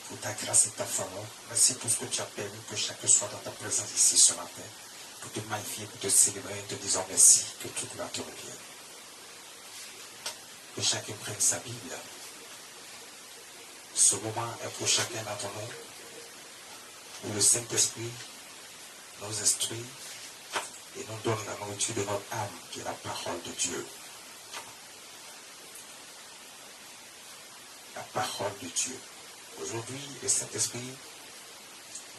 pour ta grâce et ta faveur. Merci pour ce que tu as permis que chacun soit dans ta présence ici ce matin. Pour te magnifier, pour te célébrer, te disant merci, que tout gloire te revienne. Que chacun prenne sa Bible. Ce moment est pour chacun d'entre nous, où le Saint-Esprit nous instruit et nous donne la nourriture de notre âme, qui est la parole de Dieu. La parole de Dieu. Aujourd'hui, le Saint-Esprit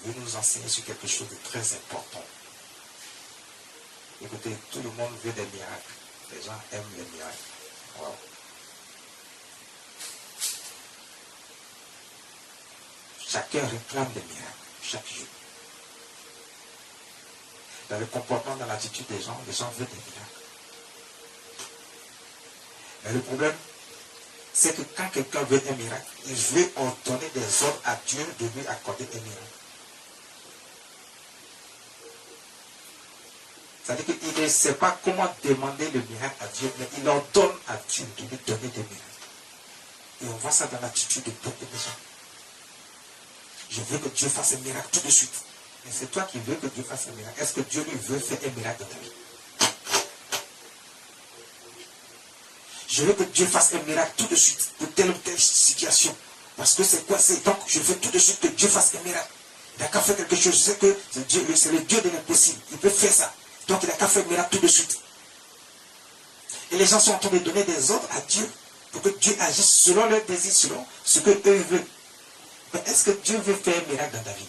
veut nous enseigner sur quelque chose de très important. Écoutez, tout le monde veut des miracles. Les gens aiment les miracles. Wow. Chacun réclame des miracles, chaque jour. Dans le comportement, dans l'attitude des gens veulent des miracles. Mais le problème, c'est que quand quelqu'un veut un miracle, il veut ordonner des ordres à Dieu de lui accorder un miracle. C'est-à-dire qu'il ne sait pas comment demander le miracle à Dieu, mais il ordonne à Dieu de lui donner des miracles. Et on voit ça dans l'attitude de beaucoup de gens. Je veux que Dieu fasse un miracle tout de suite. Et c'est toi qui veux que Dieu fasse un miracle. Est-ce que Dieu lui veut faire un miracle dans ta vie? Je veux que Dieu fasse un miracle tout de suite pour telle ou telle situation. Parce que c'est quoi? C'est donc je veux tout de suite que Dieu fasse un miracle. Il n'a qu'à faire quelque chose. Je sais que c'est le Dieu de l'impossible. Il peut faire ça. Donc il n'a qu'à faire un miracle tout de suite. Et les gens sont en train de donner des ordres à Dieu pour que Dieu agisse selon leurs désirs, selon ce qu'eux veulent. Mais est-ce que Dieu veut faire un miracle dans ta vie?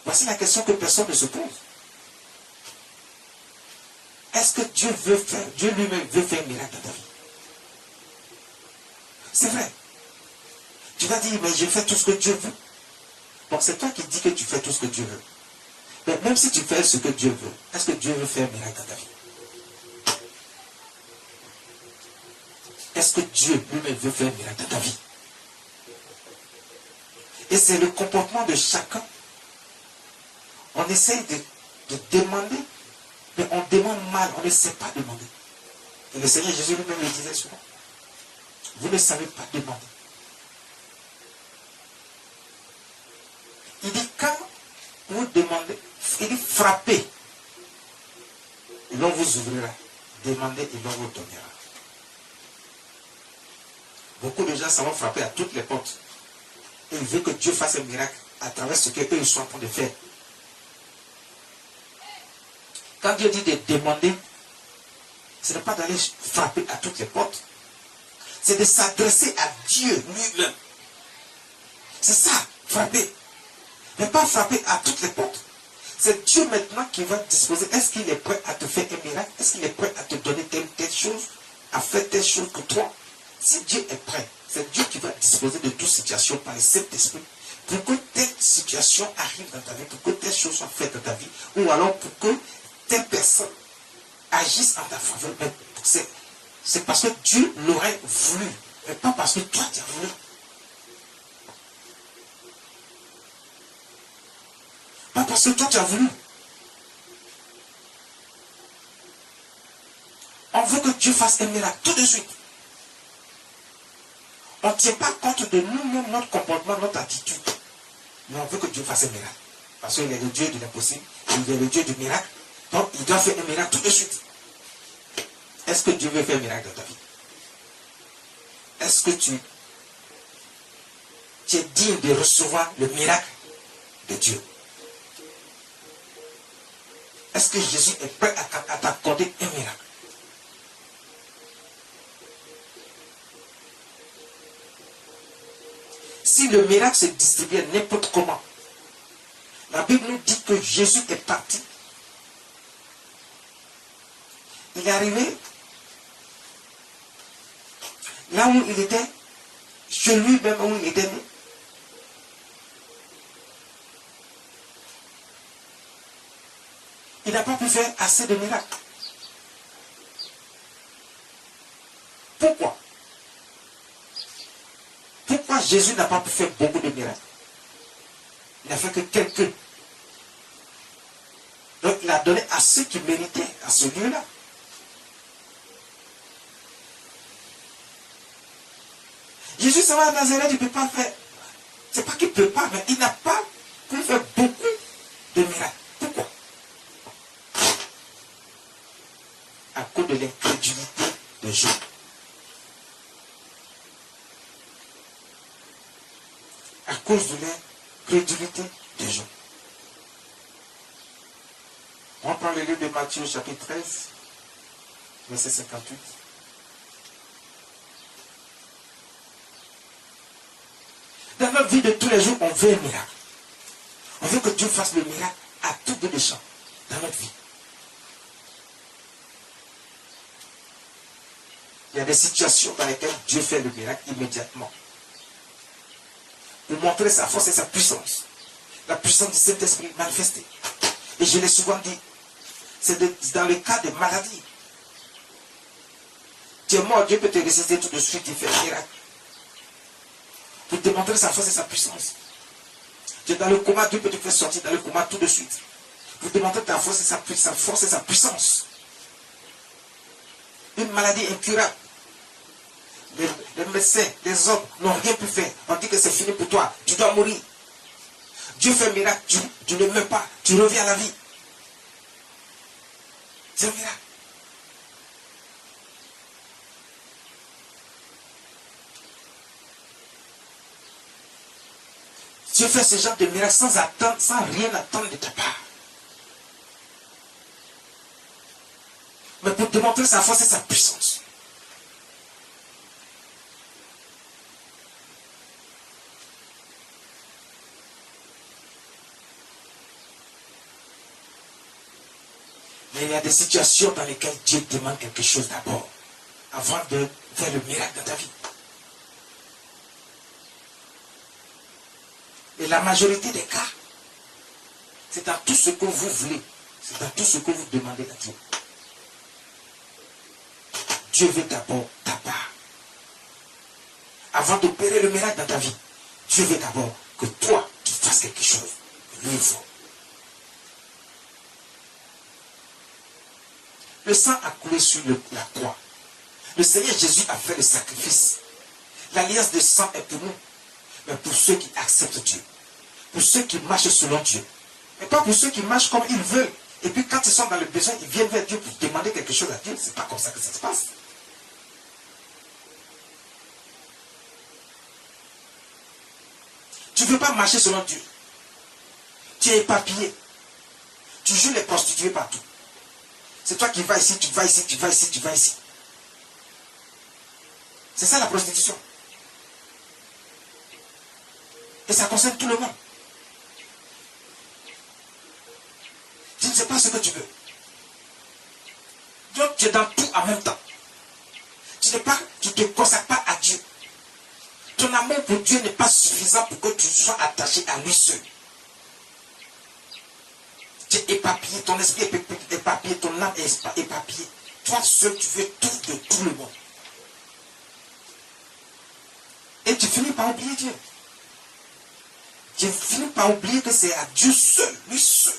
Voici la question que personne ne se pose. Est-ce que Dieu lui-même veut faire un miracle dans ta vie? C'est vrai. Tu vas dire, mais je fais tout ce que Dieu veut. Bon, c'est toi qui dis que tu fais tout ce que Dieu veut. Mais même si tu fais ce que Dieu veut, est-ce que Dieu veut faire un miracle dans ta vie? Est-ce que Dieu lui-même veut faire un miracle dans ta vie? Et c'est le comportement de chacun. On essaye de demander, mais on demande mal, on ne sait pas demander. Et le Seigneur Jésus lui-même le disait souvent. Vous ne savez pas demander. Il dit, quand vous demandez, il dit frappez, et l'on vous ouvrira. Demandez et l'on vous donnera. Beaucoup de gens savent frapper à toutes les portes. Et ils veulent que Dieu fasse un miracle à travers ce qu'eux ils sont en train de faire. Quand Dieu dit de demander, ce n'est pas d'aller frapper à toutes les portes. C'est de s'adresser à Dieu lui-même. C'est ça, frapper. Mais pas frapper à toutes les portes. C'est Dieu maintenant qui va disposer. Est-ce qu'il est prêt à te faire un miracle? Est-ce qu'il est prêt à te donner telle chose? À faire telle chose pour toi? Si Dieu est prêt, c'est Dieu qui va disposer de toute situation par le Saint-Esprit. Pour que telle situation arrive dans ta vie, pour que telle chose soit faite dans ta vie, ou alors pour que telle personne agisse en ta faveur. C'est parce que Dieu l'aurait voulu, mais pas parce que toi tu as voulu. Pas parce que toi tu as voulu. On veut que Dieu fasse un miracle tout de suite. On ne tient pas compte de nous-mêmes, notre comportement, notre attitude. Mais on veut que Dieu fasse un miracle. Parce qu'il est le Dieu de l'impossible, il est le Dieu du miracle. Donc il doit faire un miracle tout de suite. Est-ce que Dieu veut faire un miracle dans ta vie? Est-ce que tu es digne de recevoir le miracle de Dieu? Est-ce que Jésus est prêt à t'accorder un miracle? Si le miracle se distribuait n'importe comment, la Bible nous dit que Jésus est parti. Il est arrivé là où il était, chez lui-même où il était né. Il n'a pas pu faire assez de miracles. Pourquoi? Pourquoi Jésus n'a pas pu faire beaucoup de miracles? Il n'a fait que quelques. Donc il a donné à ceux qui méritaient, à ce lieu-là. Jésus s'en va à Nazareth, il ne peut pas faire. C'est pas qu'il ne peut pas, mais il n'a pas pu faire beaucoup de miracles. Pourquoi? À cause de l'incrédulité de Jean. À cause de l'incrédulité de Jean. On prend le livre de Matthieu, chapitre 13, verset 58. Dans notre vie de tous les jours, on veut un miracle. On veut que Dieu fasse le miracle à tout bout de champ dans notre vie. Il y a des situations dans lesquelles Dieu fait le miracle immédiatement. Pour montrer sa force et sa puissance. La puissance du Saint-Esprit manifestée. Et je l'ai souvent dit, c'est dans le cas de maladie. Tu es mort, Dieu peut te ressusciter tout de suite, il fait un miracle. Pour te montrer sa force et sa puissance. Tu es dans le coma, Dieu peut te faire sortir dans le coma tout de suite. Pour te montrer ta force et sa puissance. Une maladie incurable. Les médecins, les hommes n'ont rien pu faire. On dit que c'est fini pour toi. Tu dois mourir. Dieu fait un miracle. Tu ne meurs pas. Tu reviens à la vie. C'est un miracle. Dieu fait ce genre de miracle sans attendre, sans rien attendre de ta part. Mais pour démontrer sa force et sa puissance. Mais il y a des situations dans lesquelles Dieu demande quelque chose d'abord, avant de faire le miracle dans ta vie. Et la majorité des cas, c'est dans tout ce que vous voulez, c'est dans tout ce que vous demandez à Dieu. Dieu veut d'abord ta part. Avant d'opérer le miracle dans ta vie, Dieu veut d'abord que toi, tu fasses quelque chose. Lui, il faut. Le sang a coulé sur la croix. Le Seigneur Jésus a fait le sacrifice. L'alliance de sang est pour nous. Mais pour ceux qui acceptent Dieu. Pour ceux qui marchent selon Dieu. Mais pas pour ceux qui marchent comme ils veulent. Et puis quand ils sont dans le besoin, ils viennent vers Dieu pour demander quelque chose à Dieu. C'est pas comme ça que ça se passe. Tu ne veux pas marcher selon Dieu. Tu es éparpillé. Tu joues les prostituées partout. C'est toi qui vas ici, tu vas ici, tu vas ici, tu vas ici. C'est ça la prostitution. Et ça concerne tout le monde. Tu ne sais pas ce que tu veux. Donc tu es dans tout en même temps. Tu ne te consacres pas à Dieu. Ton amour pour Dieu n'est pas suffisant pour que tu sois attaché à lui seul. Tu es éparpillé, ton esprit est éparpillé, ton âme est éparpillée. Toi seul, tu veux tout de tout le monde. Et tu finis par oublier Dieu. Tu finis par oublier que c'est à Dieu seul, lui seul,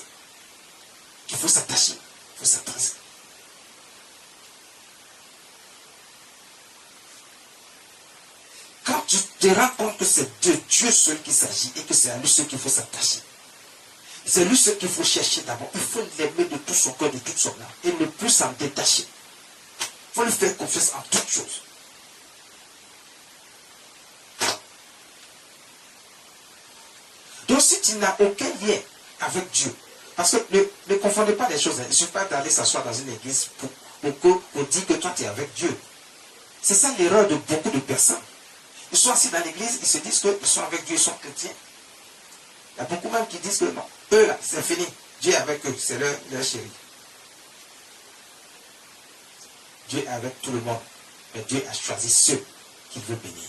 qu'il faut s'attacher, il faut s'adresser. Quand tu te rends compte que c'est de Dieu seul qu'il s'agit et que c'est à lui seul qu'il faut s'attacher, c'est lui seul qu'il faut chercher d'abord. Il faut l'aimer de tout son cœur, de toute son âme et ne plus s'en détacher. Il faut lui faire confiance en toutes choses. Donc si tu n'as aucun lien avec Dieu, parce que ne confondez pas les choses, il ne suffit pas d'aller s'asseoir dans une église pour dire que toi tu es avec Dieu. C'est ça l'erreur de beaucoup de personnes. Ils sont assis dans l'église, ils se disent qu'ils sont avec Dieu, ils sont chrétiens. Il y a beaucoup même qui disent que non, eux là, c'est fini. Dieu est avec eux, c'est leur chéri. Dieu est avec tout le monde. Mais Dieu a choisi ceux qu'il veut bénir.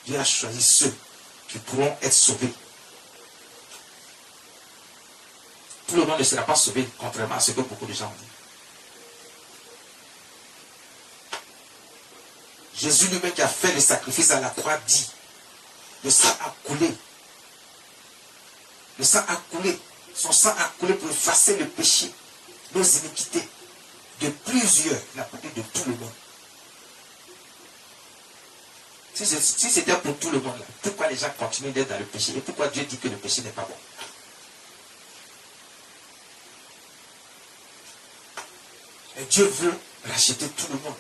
Dieu a choisi ceux qui pourront être sauvés. Tout le monde ne sera pas sauvé, contrairement à ce que beaucoup de gens disent. Jésus lui-même qui a fait le sacrifice à la croix dit, le sang a coulé. Le sang a coulé. Son sang a coulé pour effacer le péché, nos iniquités, de plusieurs, la plupart de tout le monde. Si c'était pour tout le monde, là, pourquoi les gens continuent d'être dans le péché? Et pourquoi Dieu dit que le péché n'est pas bon? Et Dieu veut racheter tout le monde.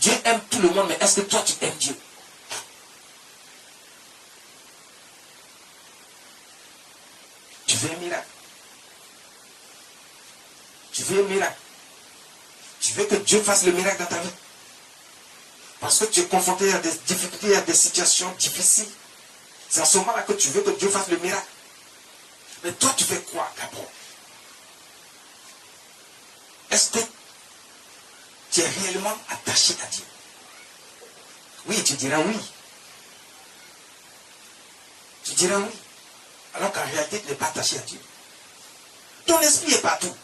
Dieu aime tout le monde, mais est-ce que toi tu aimes Dieu? Tu veux un miracle? Tu veux un miracle? Tu veux que Dieu fasse le miracle dans ta vie? Parce que tu es confronté à des difficultés, à des situations difficiles. C'est à ce moment-là que tu veux que Dieu fasse le miracle. Mais toi, tu fais quoi d'abord? Est-ce que tu es réellement attaché à Dieu? Oui, tu diras oui. Tu diras oui. Alors qu'en réalité, tu n'es pas attaché à Dieu. Ton esprit est partout.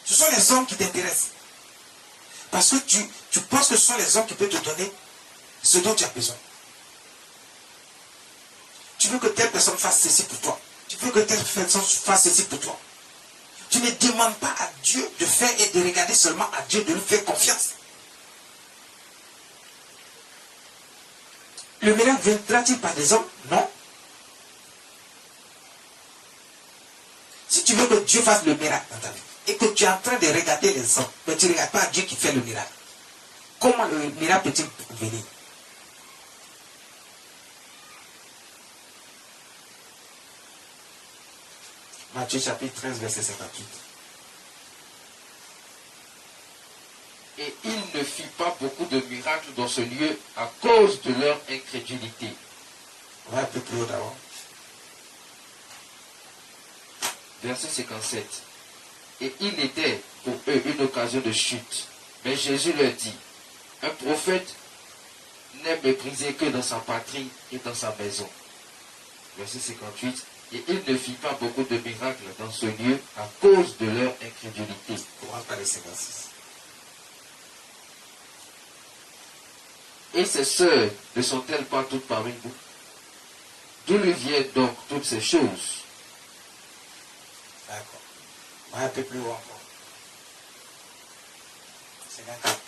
Ce sont les hommes qui t'intéressent. Parce que tu penses que ce sont les hommes qui peuvent te donner ce dont tu as besoin. Tu veux que telle personne fasse ceci pour toi. Tu veux que telle personne fasse ceci pour toi. Tu ne demandes pas à Dieu de faire et de regarder seulement à Dieu, de lui faire confiance. Le miracle viendra-t-il par des hommes? Non. Si tu veux que Dieu fasse le miracle dans ta vie, et que tu es en train de regarder les hommes, mais tu ne regardes pas Dieu qui fait le miracle, comment le miracle peut-il venir? Matthieu chapitre 13, verset 58. Et il ne fit pas beaucoup de miracles dans ce lieu à cause de leur incrédulité. On va un peu plus haut d'abord. Verset 57. Et il était pour eux une occasion de chute. Mais Jésus leur dit, un prophète n'est méprisé que dans sa patrie et dans sa maison. Verset 58. Et il ne fit pas beaucoup de miracles dans ce lieu à cause de leur incrédulité. On va parler 56. Et ses sœurs ne sont-elles pas toutes parmi vous? D'où lui viennent donc toutes ces choses? D'accord. On va un peu plus haut encore. 54.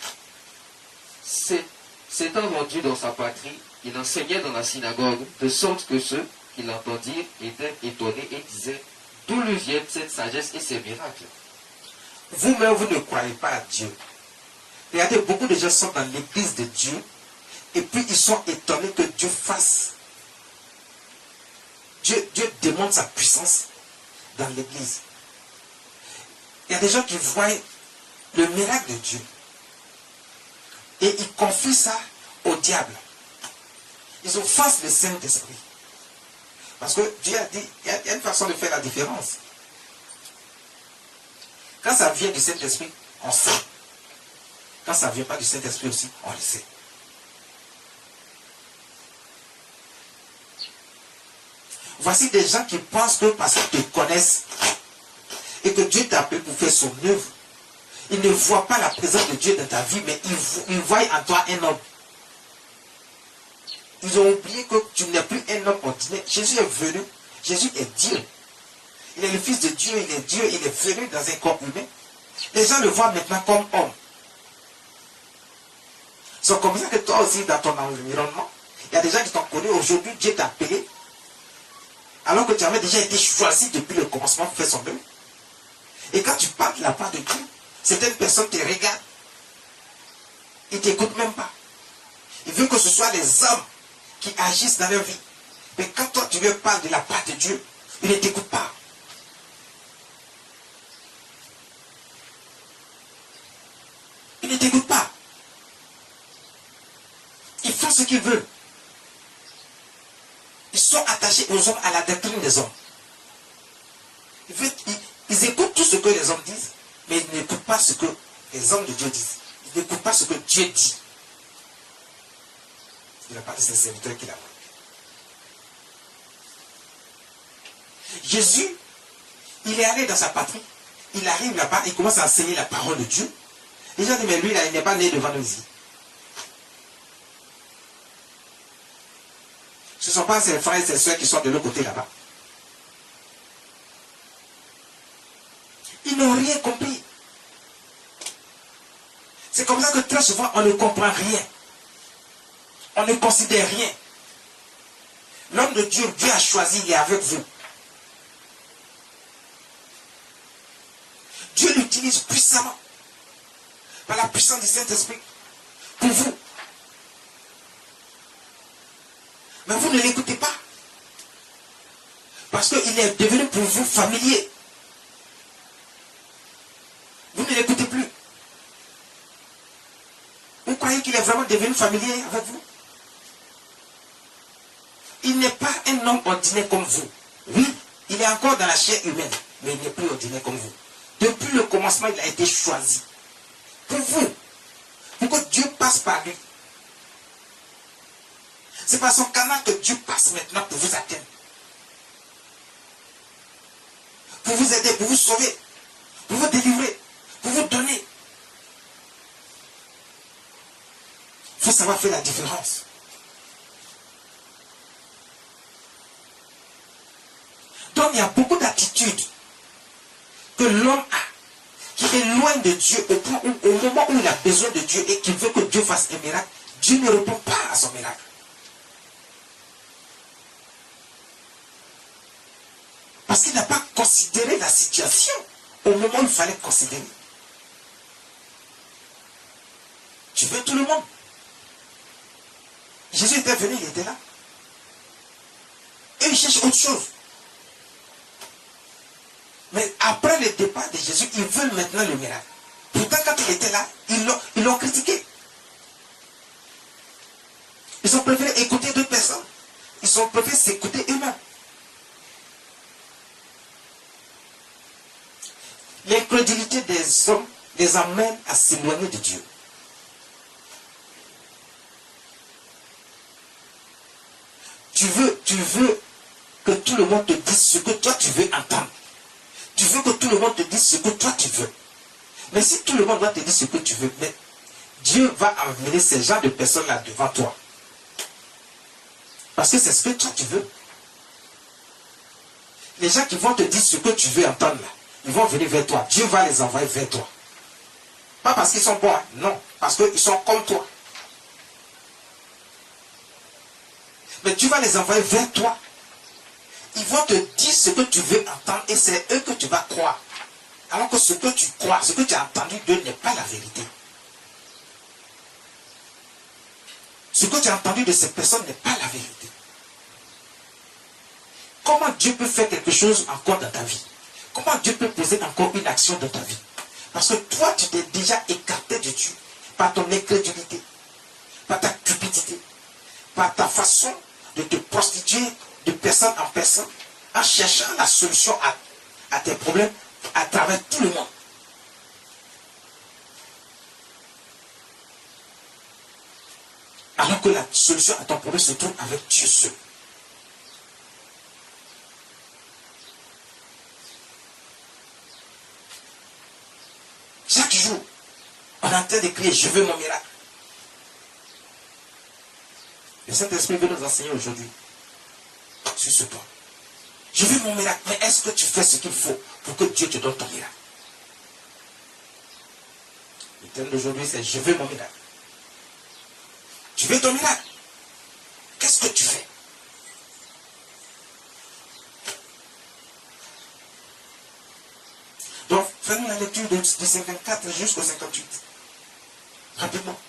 S'étant rendu dans sa patrie, il enseignait dans la synagogue, de sorte que ceux qui l'entendirent étaient étonnés et disaient, d'où lui viennent cette sagesse et ces miracles? Vous-même, vous ne croyez pas à Dieu. Regardez, beaucoup de gens sont dans l'église de Dieu, et puis ils sont étonnés que Dieu fasse. Dieu démontre sa puissance dans l'église. Il y a des gens qui voient le miracle de Dieu. Et ils confient ça au diable. Ils offensent le Saint-Esprit. Parce que Dieu a dit, il y a une façon de faire la différence. Quand ça vient du Saint-Esprit, on sait. Quand ça ne vient pas du Saint-Esprit aussi, on le sait. Voici des gens qui pensent que parce qu'ils te connaissent et que Dieu t'a appelé pour faire son œuvre, ils ne voient pas la présence de Dieu dans ta vie, mais ils voient en toi un homme. Ils ont oublié que tu n'es plus un homme ordinaire. Jésus est venu. Jésus est Dieu. Il est le Fils de Dieu, il est Dieu, il est venu dans un corps humain. Les gens le voient maintenant comme homme. C'est comme ça que toi aussi, dans ton environnement, il y a des gens qui t'ont connu. Aujourd'hui, Dieu t'a appelé. Alors que tu avais déjà été choisi depuis le commencement pour faire son œuvre. Et quand tu parles de la part de Dieu, certaines personnes te regardent. Ils ne t'écoutent même pas. Il veut que ce soit les hommes qui agissent dans leur vie. Mais quand toi tu veux parler de la part de Dieu, ils ne t'écoutent pas. Ils ne t'écoutent pas. Ils font ce qu'ils veulent. Ils sont attachés aux hommes, à la doctrine des hommes. Ils écoutent tout ce que les hommes disent, mais ils n'écoutent pas ce que les hommes de Dieu disent. Ils n'écoutent pas ce que Dieu dit. C'est de la part de ses serviteurs qu'il a. Jésus, il est allé dans sa patrie. Il arrive là-bas, il commence à enseigner la parole de Dieu. Les gens disent, mais lui, là, il n'est pas né devant nous ici. Ce ne sont pas ses frères et ses soeurs qui sont de l'autre côté là-bas. Ils n'ont rien compris. C'est comme ça que très souvent, on ne comprend rien. On ne considère rien. L'homme de Dieu, Dieu a choisi, il est avec vous. Dieu l'utilise puissamment, par la puissance du Saint-Esprit, pour vous. Mais vous ne l'écoutez pas. Parce qu'il est devenu pour vous familier. Vous ne l'écoutez plus. Vous croyez qu'il est vraiment devenu familier avec vous? Il n'est pas un homme ordinaire comme vous. Oui, il est encore dans la chair humaine, mais il n'est plus ordinaire comme vous. Depuis le commencement, il a été choisi. Pour vous. Pour que Dieu passe par lui. C'est par son canal que Dieu passe maintenant pour vous atteindre. Pour vous aider, pour vous sauver, pour vous délivrer, pour vous donner. Il faut savoir faire la différence. Donc il y a beaucoup d'attitudes que l'homme a, qui éloigne de Dieu au point où, au moment où il a besoin de Dieu et qu'il veut que Dieu fasse un miracle, Dieu ne répond pas à son miracle. Parce qu'il n'a pas considéré la situation au moment où il fallait considérer. Tu veux tout le monde. Jésus était venu, il était là. Et il cherche autre chose. Mais après le départ de Jésus, ils veulent maintenant le miracle. Pourtant, quand il était là, ils l'ont critiqué. Ils ont préféré écouter d'autres personnes. Ils ont préféré s'écouter eux-mêmes. L'incrédulité des hommes les amène à s'éloigner de Dieu. Tu veux que tout le monde te dise ce que toi tu veux entendre. Tu veux que tout le monde te dise ce que toi tu veux. Mais si tout le monde doit te dire ce que tu veux, mais Dieu va amener ces gens de personnes-là devant toi. Parce que c'est ce que toi tu veux. Les gens qui vont te dire ce que tu veux entendre là, ils vont venir vers toi. Dieu va les envoyer vers toi. Pas parce qu'ils sont bons, non. Parce qu'ils sont comme toi. Mais Dieu va les envoyer vers toi. Ils vont te dire ce que tu veux entendre et c'est eux que tu vas croire. Alors que ce que tu crois, ce que tu as entendu d'eux n'est pas la vérité. Ce que tu as entendu de ces personnes n'est pas la vérité. Comment Dieu peut faire quelque chose encore dans ta vie? Comment Dieu peut poser encore une action dans ta vie? Parce que toi, tu t'es déjà écarté de Dieu par ton incrédulité, par ta cupidité, par ta façon de te prostituer de personne en personne en cherchant la solution à tes problèmes à travers tout le monde. Alors que la solution à ton problème se trouve avec Dieu seul. Chaque jour, on est en train de crier, je veux mon miracle. Le Saint-Esprit veut nous enseigner aujourd'hui sur ce point. Je veux mon miracle, mais est-ce que tu fais ce qu'il faut pour que Dieu te donne ton miracle? Le thème d'aujourd'hui, c'est je veux mon miracle. Tu veux ton miracle? Qu'est-ce que tu fais? Donc, fais-nous la lecture de 54 jusqu'au 58. Rapidement.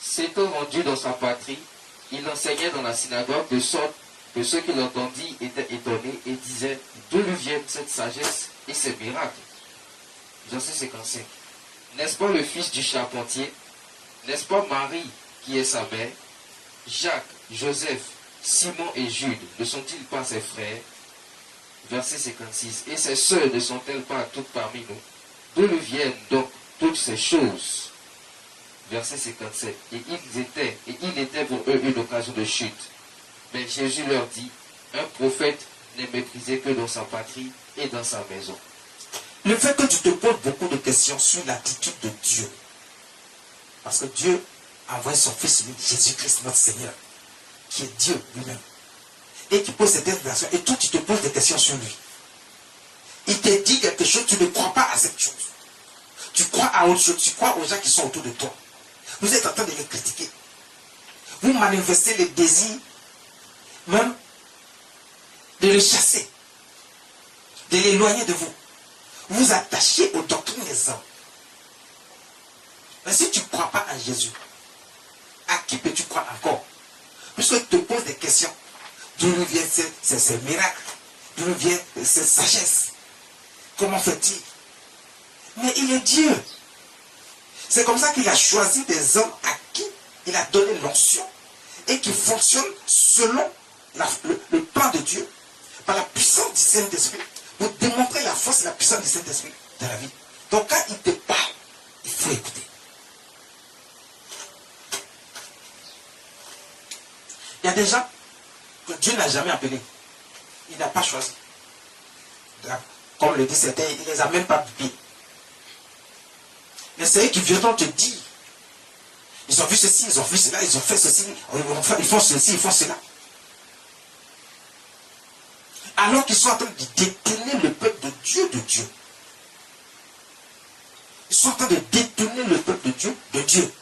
S'étant rendu dans sa patrie, il enseignait dans la synagogue de sorte que ceux qui l'entendirent étaient étonnés et disaient d'où lui viennent cette sagesse et ces miracles. Verset 55. N'est-ce pas le fils du charpentier? N'est-ce pas Marie qui est sa mère? Jacques, Joseph, Simon et Jude ne sont-ils pas ses frères? Verset 56. Et ses sœurs ne sont-elles pas toutes parmi nous? D'où lui viennent donc toutes ces choses? Verset 57. Et il était pour eux une occasion de chute. Mais Jésus leur dit, un prophète n'est méprisé que dans sa patrie et dans sa maison. Le fait que tu te poses beaucoup de questions sur l'attitude de Dieu, parce que Dieu a envoyé son Fils, Jésus-Christ, notre Seigneur, qui est Dieu lui-même. et qui pose cette interprétation, et toi tu te poses des questions sur lui. Il te dit quelque chose, tu ne crois pas à cette chose. Tu crois à autre chose, tu crois aux gens qui sont autour de toi. Vous êtes en train de les critiquer. Vous manifestez les désirs, même de les chasser, de l'éloigner de vous. Vous attachez aux doctrines des hommes. Mais si tu ne crois pas en Jésus, à qui peux-tu croire encore? Puisque tu te poses des questions. D'où nous vient ces miracles? D'où nous vient cette sagesse? Comment fait-il? Mais il est Dieu. C'est comme ça qu'il a choisi des hommes à qui il a donné l'onction et qui fonctionnent selon le plan de Dieu, par la puissance du Saint-Esprit, pour démontrer la force et la puissance du Saint-Esprit dans la vie. Donc quand il te parle, il faut écouter. Il y a des gens que Dieu n'a jamais appelés. Il n'a pas choisi. Comme le dit certains, il ne les a même pas publiés. Mais c'est eux qui viendront te dire. Ils ont vu ceci, ils ont vu cela, ils ont fait ceci, ils font ceci, ils font cela. Alors qu'ils sont en train de détourner le peuple de Dieu de Dieu. Ils sont en train de détourner le peuple de Dieu de Dieu.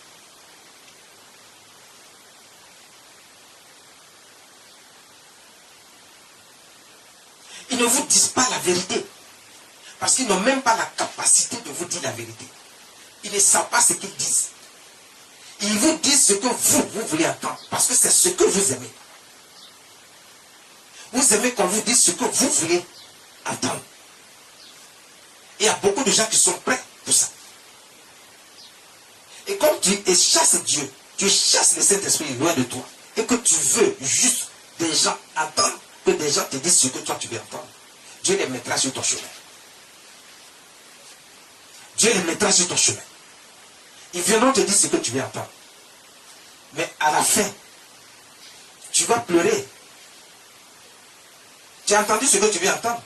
Ils ne vous disent pas la vérité. Parce qu'ils n'ont même pas la capacité de vous dire la vérité. Ils ne savent pas ce qu'ils disent. Ils vous disent ce que vous voulez entendre. Parce que c'est ce que vous aimez. Vous aimez qu'on vous dise ce que vous voulez entendre. Et il y a beaucoup de gens qui sont prêts pour ça. Et comme tu chasses Dieu, tu chasses le Saint-Esprit loin de toi, et que tu veux juste des gens entendre, que des gens te disent ce que toi tu veux entendre, Dieu les mettra sur ton chemin. Dieu les mettra sur ton chemin. Ils viendront te dire ce que tu veux entendre. Mais à la fin, tu vas pleurer. Tu as entendu ce que tu veux entendre.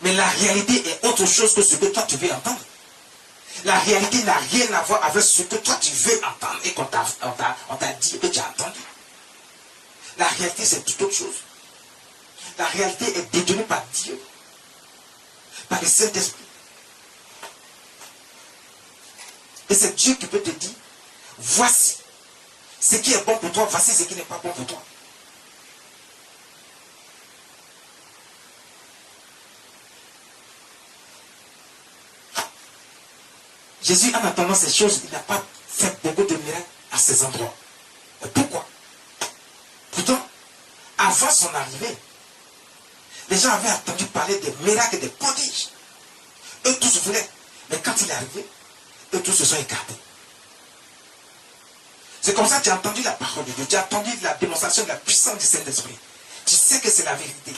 Mais la réalité est autre chose que ce que toi tu veux entendre. La réalité n'a rien à voir avec ce que toi tu veux entendre et qu'on t'a dit et que tu as entendu. La réalité c'est tout autre chose. La réalité est détenue par Dieu, par le Saint-Esprit. Et c'est Dieu qui peut te dire, voici ce qui est bon pour toi, voici ce qui n'est pas bon pour toi. Jésus, en attendant ces choses, il n'a pas fait beaucoup de miracles à ces endroits. Et pourquoi? Pourtant, avant son arrivée, les gens avaient entendu parler des miracles et des prodiges. Eux tous voulaient. Mais quand il est arrivé, eux tous se sont écartés. C'est comme ça que tu as entendu la parole de Dieu. Tu as entendu la démonstration de la puissance du Saint-Esprit. Tu sais que c'est la vérité.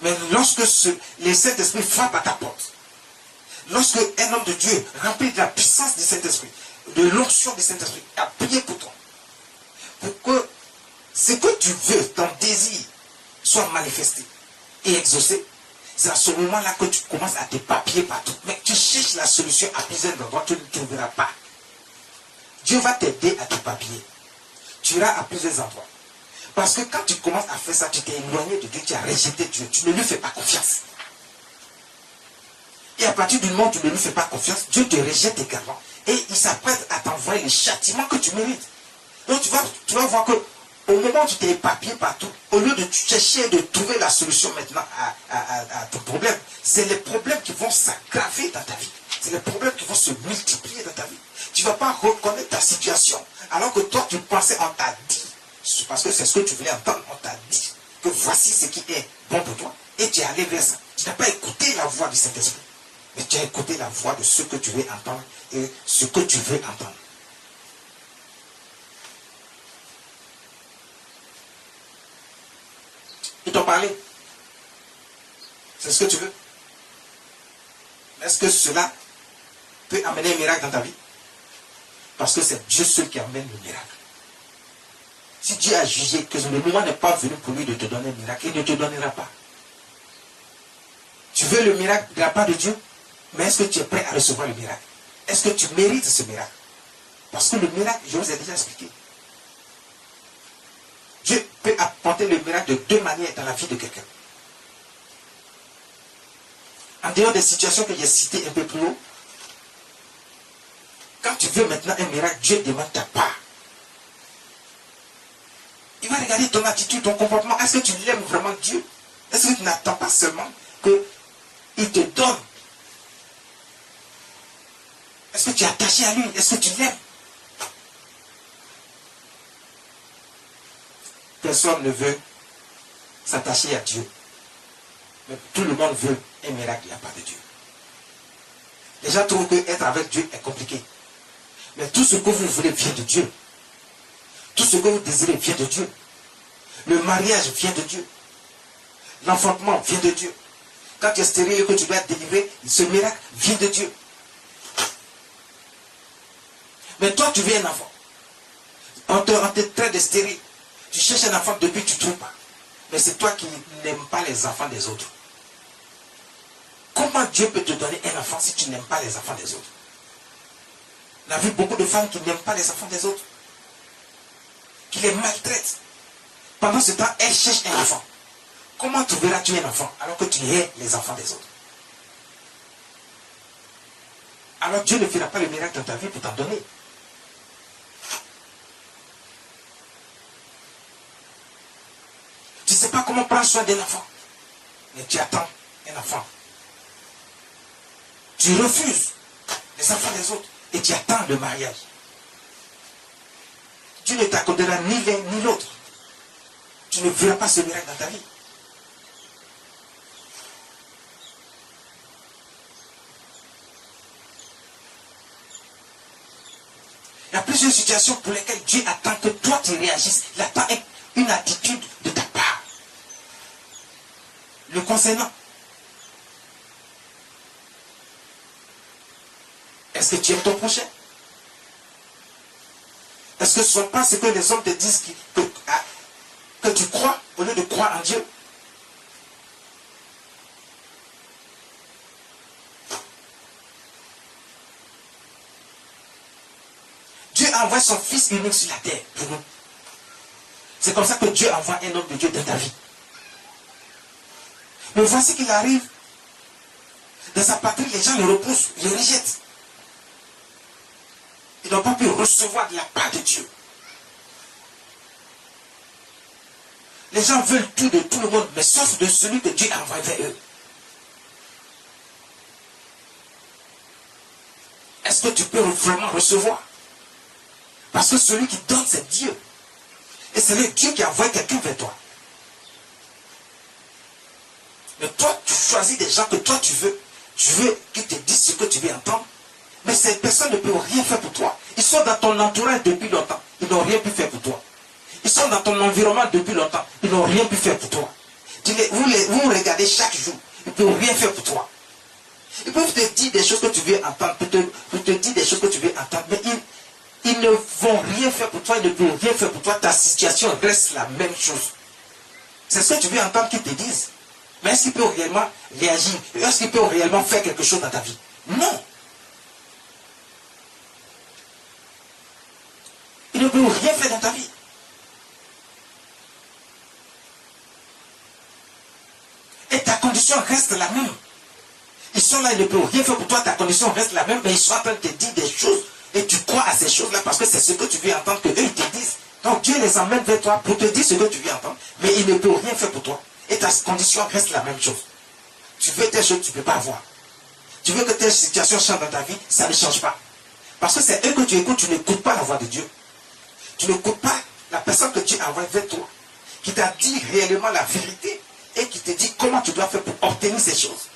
Mais lorsque le Saint-Esprit frappe à ta porte, lorsque un homme de Dieu rempli de la puissance du Saint-Esprit, de l'onction du Saint-Esprit, a prié pour toi, pour que ce que tu veux, ton désir, soit manifesté et exaucé, c'est à ce moment-là que tu commences à te papiller partout. Mais tu cherches la solution à plusieurs endroits, tu ne trouveras pas. Dieu va t'aider à te papiller. Tu iras à plusieurs endroits. Parce que quand tu commences à faire ça, tu t'es éloigné de Dieu, tu as rejeté Dieu, tu ne lui fais pas confiance. Et à partir du moment où tu ne lui fais pas confiance, Dieu te rejette également. Et il s'apprête à t'envoyer les châtiments que tu mérites. Donc tu vas voir que au moment où tu t'es éparpillé partout, au lieu de chercher de trouver la solution maintenant à ton problème, c'est les problèmes qui vont s'aggraver dans ta vie. C'est les problèmes qui vont se multiplier dans ta vie. Tu ne vas pas reconnaître ta situation. Alors que toi, tu pensais, on t'a dit, parce que c'est ce que tu voulais entendre, on t'a dit que voici ce qui est bon pour toi. Et tu es allé vers ça. Tu n'as pas écouté la voix du Saint-Esprit. Mais tu as écouté la voix de ce que tu veux entendre et ce que tu veux entendre. Ils t'ont parlé. C'est ce que tu veux. Est-ce que cela peut amener un miracle dans ta vie? Parce que c'est Dieu seul qui amène le miracle. Si Dieu a jugé que le moment n'est pas venu pour lui de te donner un miracle, il ne te donnera pas. Tu veux le miracle de la part de Dieu? Mais est-ce que tu es prêt à recevoir le miracle? Est-ce que tu mérites ce miracle? Parce que le miracle, je vous ai déjà expliqué. Dieu peut apporter le miracle de deux manières dans la vie de quelqu'un. En dehors des situations que j'ai citées un peu plus haut, quand tu veux maintenant un miracle, Dieu demande ta part. Il va regarder ton attitude, ton comportement. Est-ce que tu l'aimes vraiment Dieu? Est-ce que tu n'attends pas seulement qu'il te donne? Est-ce que tu es attaché à lui? Est-ce que tu l'aimes? Personne ne veut s'attacher à Dieu. Mais tout le monde veut un miracle de la part de Dieu. Les gens trouvent que être avec Dieu est compliqué. Mais tout ce que vous voulez vient de Dieu. Tout ce que vous désirez vient de Dieu. Le mariage vient de Dieu. L'enfantement vient de Dieu. Quand tu es stérile et que tu dois être délivré, ce miracle vient de Dieu. Mais toi, tu veux un enfant. On te traite de stérile. Tu cherches un enfant depuis que tu ne trouves pas. Mais c'est toi qui n'aimes pas les enfants des autres. Comment Dieu peut te donner un enfant si tu n'aimes pas les enfants des autres? On a vu beaucoup de femmes qui n'aiment pas les enfants des autres. Qui les maltraitent. Pendant ce temps, elles cherchent un enfant. Comment trouveras-tu un enfant alors que tu hais les enfants des autres? Alors Dieu ne fera pas le miracle dans ta vie pour t'en donner. Tu ne sais pas comment prendre soin d'un enfant. Mais tu attends un enfant. Tu refuses les enfants des autres et tu attends le mariage. Dieu ne t'accordera ni l'un ni l'autre. Tu ne verras pas ce miracle dans ta vie. Il y a plusieurs situations pour lesquelles Dieu attend que toi tu réagisses. Il attend une attitude de ta part. Le concernant. Est-ce que tu aimes ton prochain? Est-ce que ce n'est pas ce que les hommes te disent que tu crois au lieu de croire en Dieu? Dieu envoie son Fils unique sur la terre pour nous. C'est comme ça que Dieu envoie un homme de Dieu dans ta vie. Mais voici qu'il arrive. Dans sa patrie, les gens le repoussent, le rejettent. Ils n'ont pas pu recevoir de la part de Dieu. Les gens veulent tout de tout le monde, mais sauf de celui que Dieu a envoyé vers eux. Est-ce que tu peux vraiment recevoir? Parce que celui qui donne, c'est Dieu. Et c'est le Dieu qui a envoyé quelqu'un vers toi. Mais toi, tu choisis des gens que toi tu veux. Tu veux qu'ils te disent ce que tu veux entendre. Mais ces personnes ne peuvent rien faire pour toi. Ils sont dans ton entourage depuis longtemps. Ils n'ont rien pu faire pour toi. Ils sont dans ton environnement depuis longtemps. Ils n'ont rien pu faire pour toi. Vous regardez chaque jour. Ils ne peuvent rien faire pour toi. Ils peuvent te dire des choses que tu veux entendre. Pour te dire des choses que tu veux entendre. Mais ils ne vont rien faire pour toi. Ils ne peuvent rien faire pour toi. Ta situation reste la même chose. C'est ce que tu veux entendre qu'ils te disent. Mais est-ce qu'ils peuvent réellement réagir? Est-ce qu'ils peuvent réellement faire quelque chose dans ta vie? Non. Ils ne peuvent rien faire dans ta vie. Et ta condition reste la même. Ils sont là, ils ne peuvent rien faire pour toi, ta condition reste la même, mais ils sont en train de te dire des choses, et tu crois à ces choses-là parce que c'est ce que tu veux entendre que eux ils te disent. Donc Dieu les emmène vers toi pour te dire ce que tu veux entendre, mais ils ne peuvent rien faire pour toi. Et ta condition reste la même chose. Tu veux telle chose, tu ne peux pas avoir. Tu veux que telle situation change dans ta vie, ça ne change pas. Parce que c'est eux que tu écoutes, tu n'écoutes pas la voix de Dieu. Tu n'écoutes pas la personne que Dieu envoie vers toi, qui t'a dit réellement la vérité et qui te dit comment tu dois faire pour obtenir ces choses.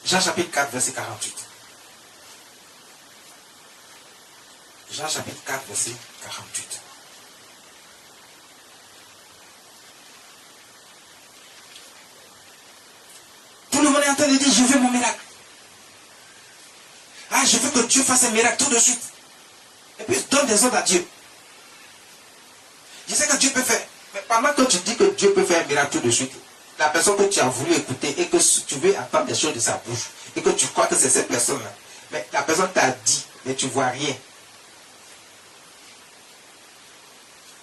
Jean chapitre 4, verset 48. Jean chapitre 4, verset 48. Tout le monde est en train de dire, je veux mon miracle. Ah, je veux que Dieu fasse un miracle tout de suite. Et puis donne des ordres à Dieu. Je sais que Dieu peut faire. Mais pendant que tu dis que Dieu peut faire un miracle tout de suite, la personne que tu as voulu écouter et que tu veux entendre des choses de sa bouche, et que tu crois que c'est cette personne-là, mais la personne t'a dit, mais tu ne vois rien.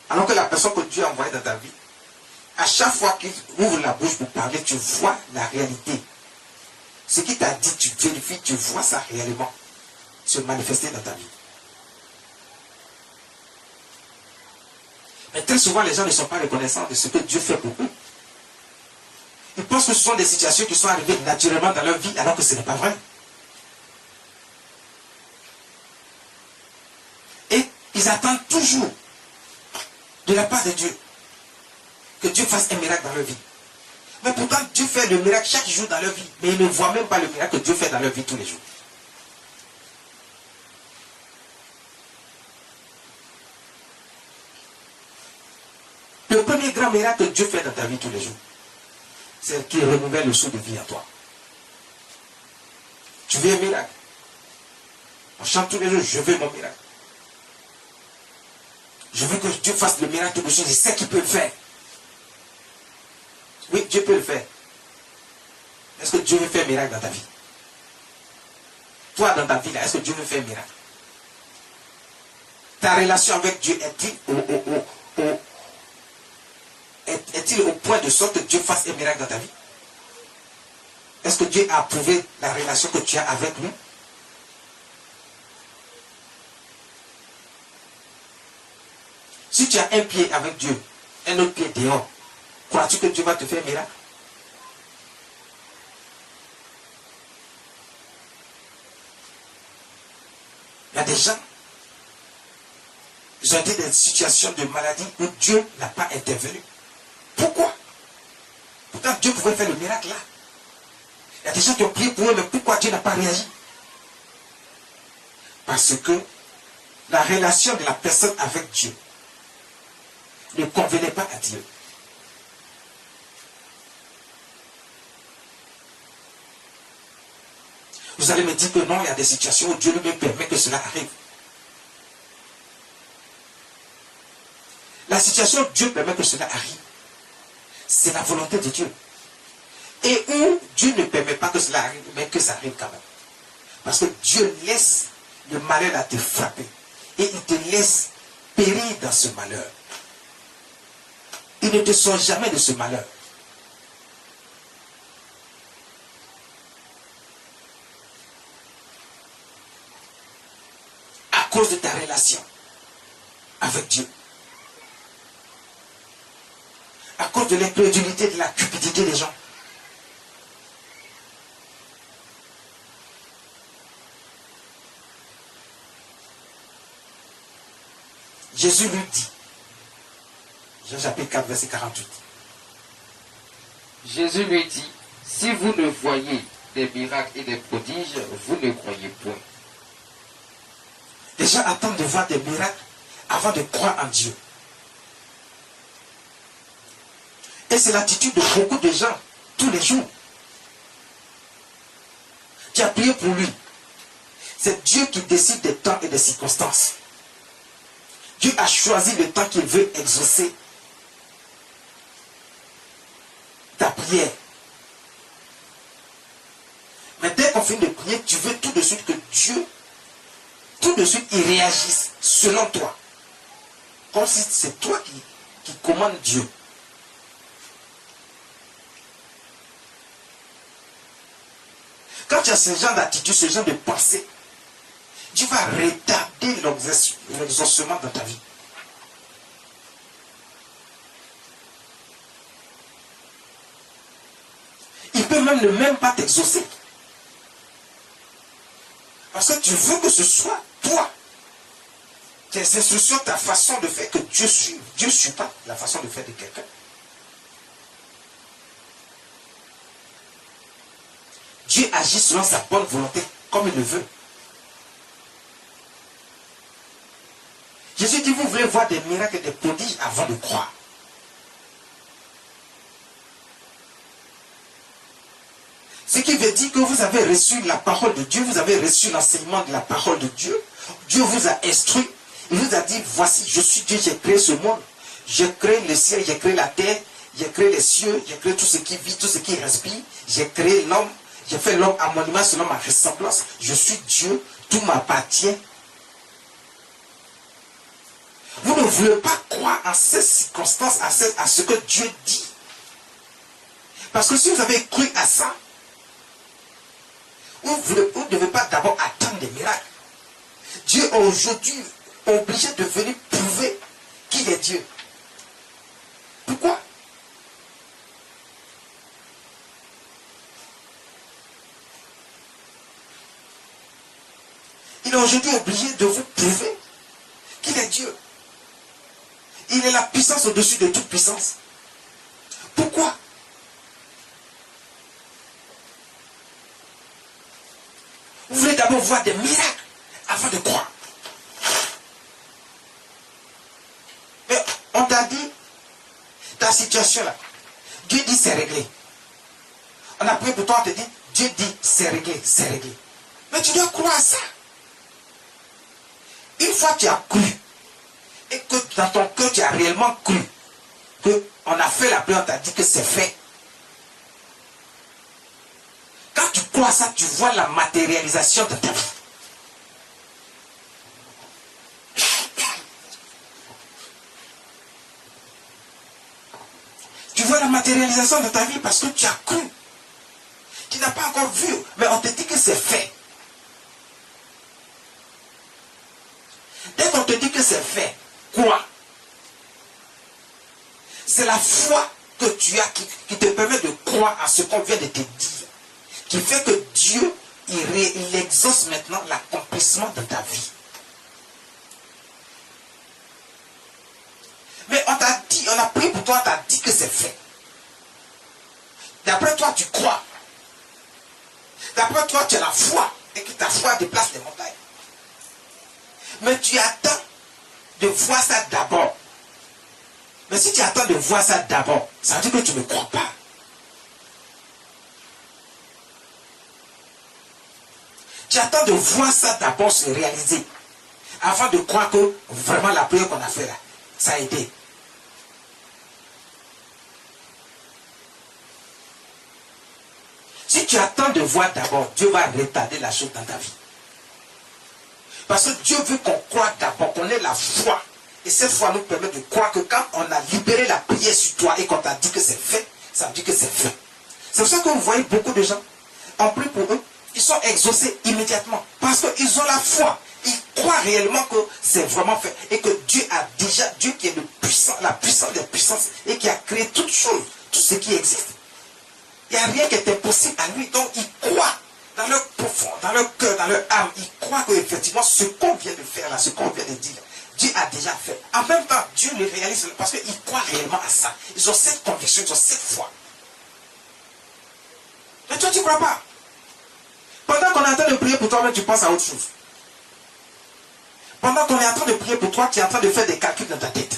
Alors que la personne que Dieu a envoyée dans ta vie, à chaque fois qu'il ouvre la bouche pour parler, tu vois la réalité. Ce qu'il t'a dit, tu vérifies, tu vois ça réellement se manifester dans ta vie. Mais très souvent, les gens ne sont pas reconnaissants de ce que Dieu fait pour eux. Ils pensent que ce sont des situations qui sont arrivées naturellement dans leur vie, alors que ce n'est pas vrai. Et ils attendent toujours de la part de Dieu que Dieu fasse un miracle dans leur vie. Mais pourtant, Dieu fait le miracle chaque jour dans leur vie. Mais ils ne voient même pas le miracle que Dieu fait dans leur vie tous les jours. Le premier grand miracle que Dieu fait dans ta vie tous les jours, c'est qu'il renouvelle le saut de vie en toi. Tu veux un miracle? On chante tous les jours, je veux mon miracle. Je veux que Dieu fasse le miracle tout de suite. Je sais qu'il peut le faire. Oui, Dieu peut le faire. Est-ce que Dieu veut faire un miracle dans ta vie? Toi, dans ta vie, là, est-ce que Dieu veut faire un miracle? Ta relation avec Dieu est-il au point de sorte que Dieu fasse un miracle dans ta vie? Est-ce que Dieu a approuvé la relation que tu as avec lui? Si tu as un pied avec Dieu, un autre pied dehors, crois-tu que Dieu va te faire un miracle? Il y a des gens, ils ont été dans des situations de maladie où Dieu n'a pas intervenu. Pourquoi? Pourtant Dieu pouvait faire le miracle là. Il y a des gens qui ont prié pour eux, mais pourquoi Dieu n'a pas réagi? Parce que la relation de la personne avec Dieu ne convenait pas à Dieu. Vous allez me dire que non, il y a des situations où Dieu lui-même permet que cela arrive. La situation où Dieu permet que cela arrive, c'est la volonté de Dieu. Et où Dieu ne permet pas que cela arrive, mais que ça arrive quand même. Parce que Dieu laisse le malheur à te frapper. Et il te laisse périr dans ce malheur. Il ne te sort jamais de ce malheur. À cause de ta relation avec Dieu. À cause de l'incrédulité, de la cupidité des gens. Jésus lui dit, Jean chapitre 4, verset 48. Jésus lui dit, si vous ne voyez des miracles et des prodiges, vous ne croyez point. Les gens attendent de voir des miracles avant de croire en Dieu. Et c'est l'attitude de beaucoup de gens tous les jours. Tu as prié pour lui. C'est Dieu qui décide des temps et des circonstances. Dieu a choisi le temps qu'il veut exaucer ta prière. Mais dès qu'on finit de prier, tu veux tout de suite que Dieu, tout de suite, il réagisse selon toi. Comme si c'est toi qui commande Dieu. Quand tu as ce genre d'attitude, ce genre de pensée, Dieu va retarder l'exaucement dans ta vie. Il peut même pas t'exaucer. Parce que tu veux que ce soit toi. Tes instructions, ta façon de faire que Dieu suit. Dieu ne suit pas la façon de faire de quelqu'un. Dieu agit selon sa bonne volonté, comme il le veut. Jésus dit, vous voulez voir des miracles et des prodiges avant de croire. Ce qui veut dire que vous avez reçu la parole de Dieu, vous avez reçu l'enseignement de la parole de Dieu. Dieu vous a instruit, il vous a dit, voici, je suis Dieu, j'ai créé ce monde. J'ai créé le ciel, j'ai créé la terre, j'ai créé les cieux, j'ai créé tout ce qui vit, tout ce qui respire. J'ai créé l'homme, j'ai fait l'homme à mon image, selon ma ressemblance. Je suis Dieu, tout m'appartient. Vous ne voulez pas croire en ces circonstances, à ce que Dieu dit. Parce que si vous avez cru à ça, vous ne devez pas d'abord attendre des miracles. Dieu est aujourd'hui obligé de venir prouver qu'il est Dieu. Pourquoi? Il est aujourd'hui obligé de vous prouver qu'il est Dieu. Il est la puissance au-dessus de toute puissance. Pourquoi? Vous voulez d'abord voir des miracles avant de croire. Mais on t'a dit, ta situation là, Dieu dit c'est réglé. On a prié pour toi, on te dit, Dieu dit c'est réglé, c'est réglé. Mais tu dois croire à ça. Une fois que tu as cru, et que dans ton cœur tu as réellement cru, qu'on a fait la prière, on t'a dit que c'est fait. Quand tu crois à ça, tu vois la matérialisation de ta vie. Tu vois la matérialisation de ta vie parce que tu as cru. Tu n'as pas encore vu, mais on te dit que c'est fait. Dès qu'on te dit que c'est fait, quoi? C'est la foi que tu as qui te permet de croire à ce qu'on vient de te dire. Qui fait que Dieu, il exauce maintenant l'accomplissement de ta vie. Mais on t'a dit, on a prié pour toi, on t'a dit que c'est fait. D'après toi, tu crois. D'après toi, tu as la foi. Et que ta foi déplace les montagnes. Mais tu attends de voir ça d'abord. Mais si tu attends de voir ça d'abord, ça veut dire que tu ne crois pas. Tu attends de voir ça d'abord se réaliser. Avant de croire que vraiment la prière qu'on a fait là, ça a aidé. Si tu attends de voir d'abord, Dieu va retarder la chose dans ta vie. Parce que Dieu veut qu'on croie d'abord, qu'on ait la foi. Et cette foi nous permet de croire que quand on a libéré la prière sur toi et qu'on t'a dit que c'est fait, ça veut dire que c'est fait. C'est pour ça que vous voyez beaucoup de gens, on prie pour eux, ils sont exaucés immédiatement. Parce qu'ils ont la foi. Ils croient réellement que c'est vraiment fait. Et que Dieu a déjà, Dieu qui est le puissant, la puissance des puissances, et qui a créé toutes choses, tout ce qui existe. Il n'y a rien qui est impossible à lui. Donc ils croient dans leur profond, dans leur cœur, dans leur âme. Ils croient qu'effectivement ce qu'on vient de faire là, ce qu'on vient de dire, Dieu a déjà fait. En même temps, Dieu le réalise parce qu'ils croient réellement à ça. Ils ont cette conviction, ils ont cette foi. Mais toi, tu ne crois pas. Pendant qu'on est en train de prier pour toi, même tu penses à autre chose. Pendant qu'on est en train de prier pour toi, tu es en train de faire des calculs dans ta tête.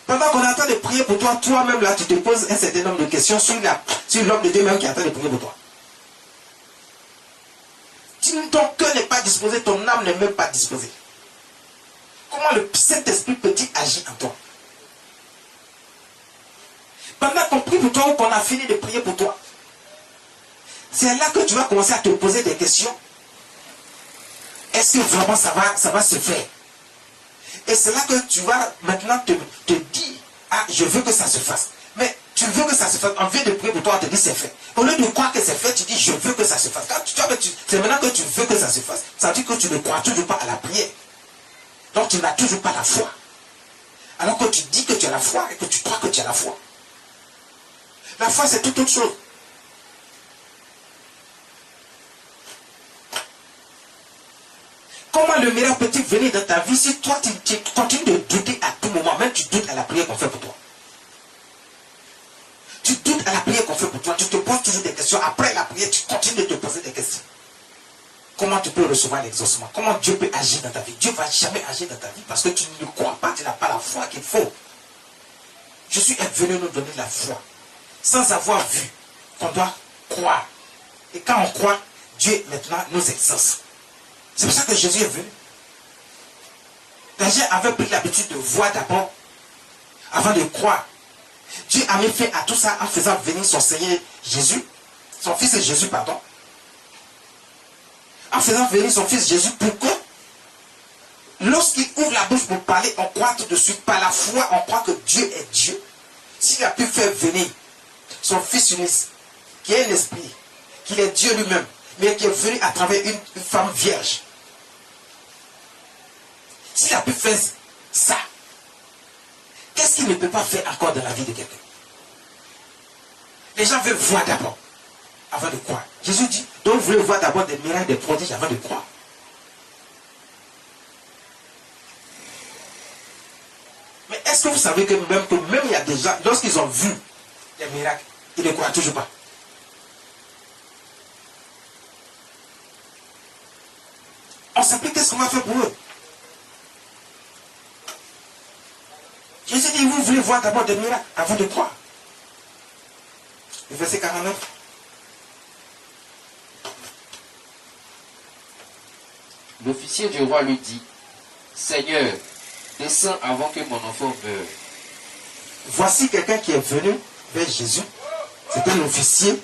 Pendant qu'on est en train de prier pour toi, toi-même là, tu te poses un certain nombre de questions sur l'homme de Dieu même qui est en train de prier pour toi. Ton cœur n'est pas disposé, ton âme n'est même pas disposée. Comment le Saint-Esprit peut-il agir en toi? Pendant qu'on prie pour toi ou qu'on a fini de prier pour toi, c'est là que tu vas commencer à te poser des questions. Est-ce que vraiment ça va se faire? Et c'est là que tu vas maintenant te dire, ah, je veux que ça se fasse. Mais tu veux que ça se fasse, on vient de prier pour toi, on te dit c'est fait. Au lieu de croire que c'est fait, tu dis je veux que ça se fasse. C'est maintenant que tu veux que ça se fasse. Ça veut dire que tu ne crois toujours pas à la prière. Donc tu n'as toujours pas la foi. Alors que tu dis que tu as la foi et que tu crois que tu as la foi. La foi c'est toute autre chose. Comment le miracle peut-il venir dans ta vie si toi tu continues de douter à tout moment, même tu doutes à la prière qu'on fait pour toi. Tu doutes à la prière qu'on fait pour toi, tu te poses toujours des questions. Après la prière, tu continues de te poser des questions. Comment tu peux recevoir l'exaucement? Comment Dieu peut agir dans ta vie? Dieu ne va jamais agir dans ta vie parce que tu ne crois pas, tu n'as pas la foi qu'il faut. Jésus est venu nous donner la foi sans avoir vu qu'on doit croire. Et quand on croit, Dieu maintenant nous exauce. C'est pour ça que Jésus est venu. Les gens avaient pris l'habitude de voir d'abord avant de croire. Dieu a mis fin à tout ça en faisant venir son Seigneur Jésus, son fils Jésus, pardon. En faisant venir son fils Jésus pour que, lorsqu'il ouvre la bouche pour parler, on croit tout de suite. Par la foi, on croit que Dieu est Dieu. S'il a pu faire venir son fils unique, qui est l'esprit, qui est Dieu lui-même, mais qui est venu à travers une femme vierge. S'il a pu faire ça, qu'est-ce qu'il ne peut pas faire encore dans la vie de quelqu'un? Les gens veulent voir d'abord, avant de croire. Jésus dit, donc vous voulez voir d'abord des miracles, des prodiges avant de croire. Mais est-ce que vous savez que même il y a des gens, lorsqu'ils ont vu des miracles, ils ne croient toujours pas? On s'applique, qu'est-ce qu'on va faire pour eux? Jésus dit, vous voulez voir d'abord des miracles avant de croire. Le verset 49. L'officier du roi lui dit, Seigneur, descends avant que mon enfant meure. Voici quelqu'un qui est venu vers Jésus. C'est un officier.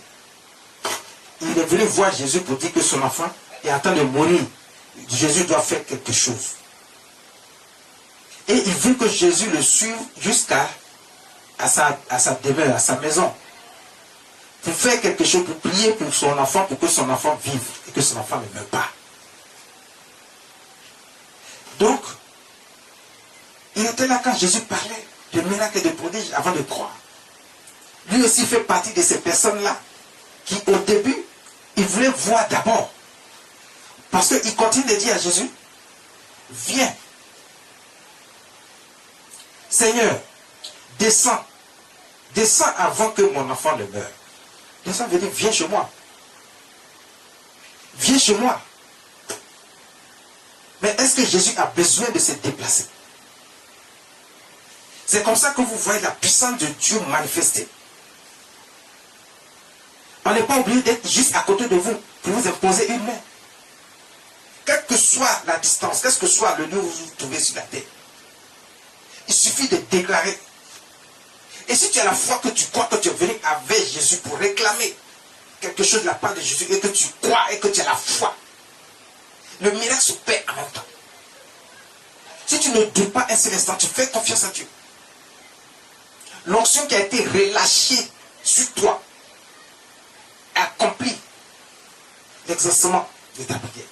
Il est venu voir Jésus pour dire que son enfant est en train de mourir. Jésus doit faire quelque chose. Et il veut que Jésus le suive jusqu'à sa demeure, à sa maison. Pour faire quelque chose, pour prier pour son enfant, pour que son enfant vive et que son enfant ne meure pas. Donc, il était là quand Jésus parlait de miracles et de prodiges avant de croire. Lui aussi fait partie de ces personnes-là qui, au début, il voulait voir d'abord. Parce qu'il continue de dire à Jésus, viens, Seigneur, descends avant que mon enfant ne meure. Descends veut dire, viens chez moi. Viens chez moi. Mais est-ce que Jésus a besoin de se déplacer? C'est comme ça que vous voyez la puissance de Dieu manifestée. On n'est pas obligé d'être juste à côté de vous pour vous imposer une main. Quelle que soit la distance, quel que soit le lieu où vous vous trouvez sur la terre, il suffit de déclarer. Et si tu as la foi, que tu crois que tu es venu avec Jésus pour réclamer quelque chose de la part de Jésus, et que tu crois et que tu as la foi, le miracle se paie en même temps. Si tu ne doutes pas un seul instant, tu fais confiance à Dieu. L'onction qui a été relâchée sur toi accomplit l'exaucement de ta prière.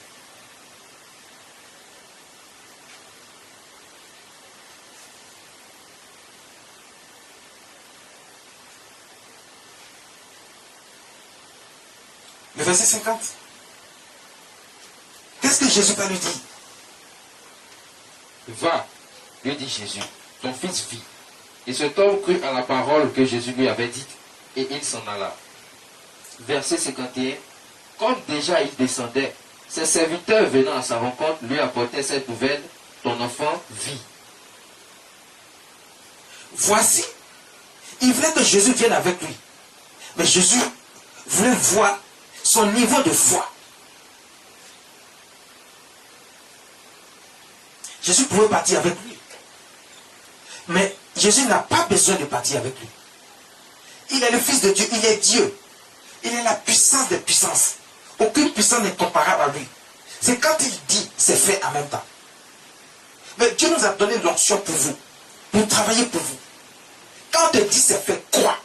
Le verset 50. Qu'est-ce que Jésus va lui dire? Va, lui dit Jésus, ton fils vit. Et cet homme crut à la parole que Jésus lui avait dite, et il s'en alla. Verset 51. Comme déjà il descendait, ses serviteurs venant à sa rencontre lui apportaient cette nouvelle, ton enfant vit. Voici, il voulait que Jésus vienne avec lui. Mais Jésus voulait voir son niveau de foi. Jésus pouvait partir avec lui. Mais Jésus n'a pas besoin de partir avec lui. Il est le Fils de Dieu, il est Dieu. Il est la puissance des puissances. Aucune puissance n'est comparable à lui. C'est quand il dit, c'est fait en même temps. Mais Dieu nous a donné l'onction pour vous, pour travailler pour vous. Quand on te dit c'est fait, crois.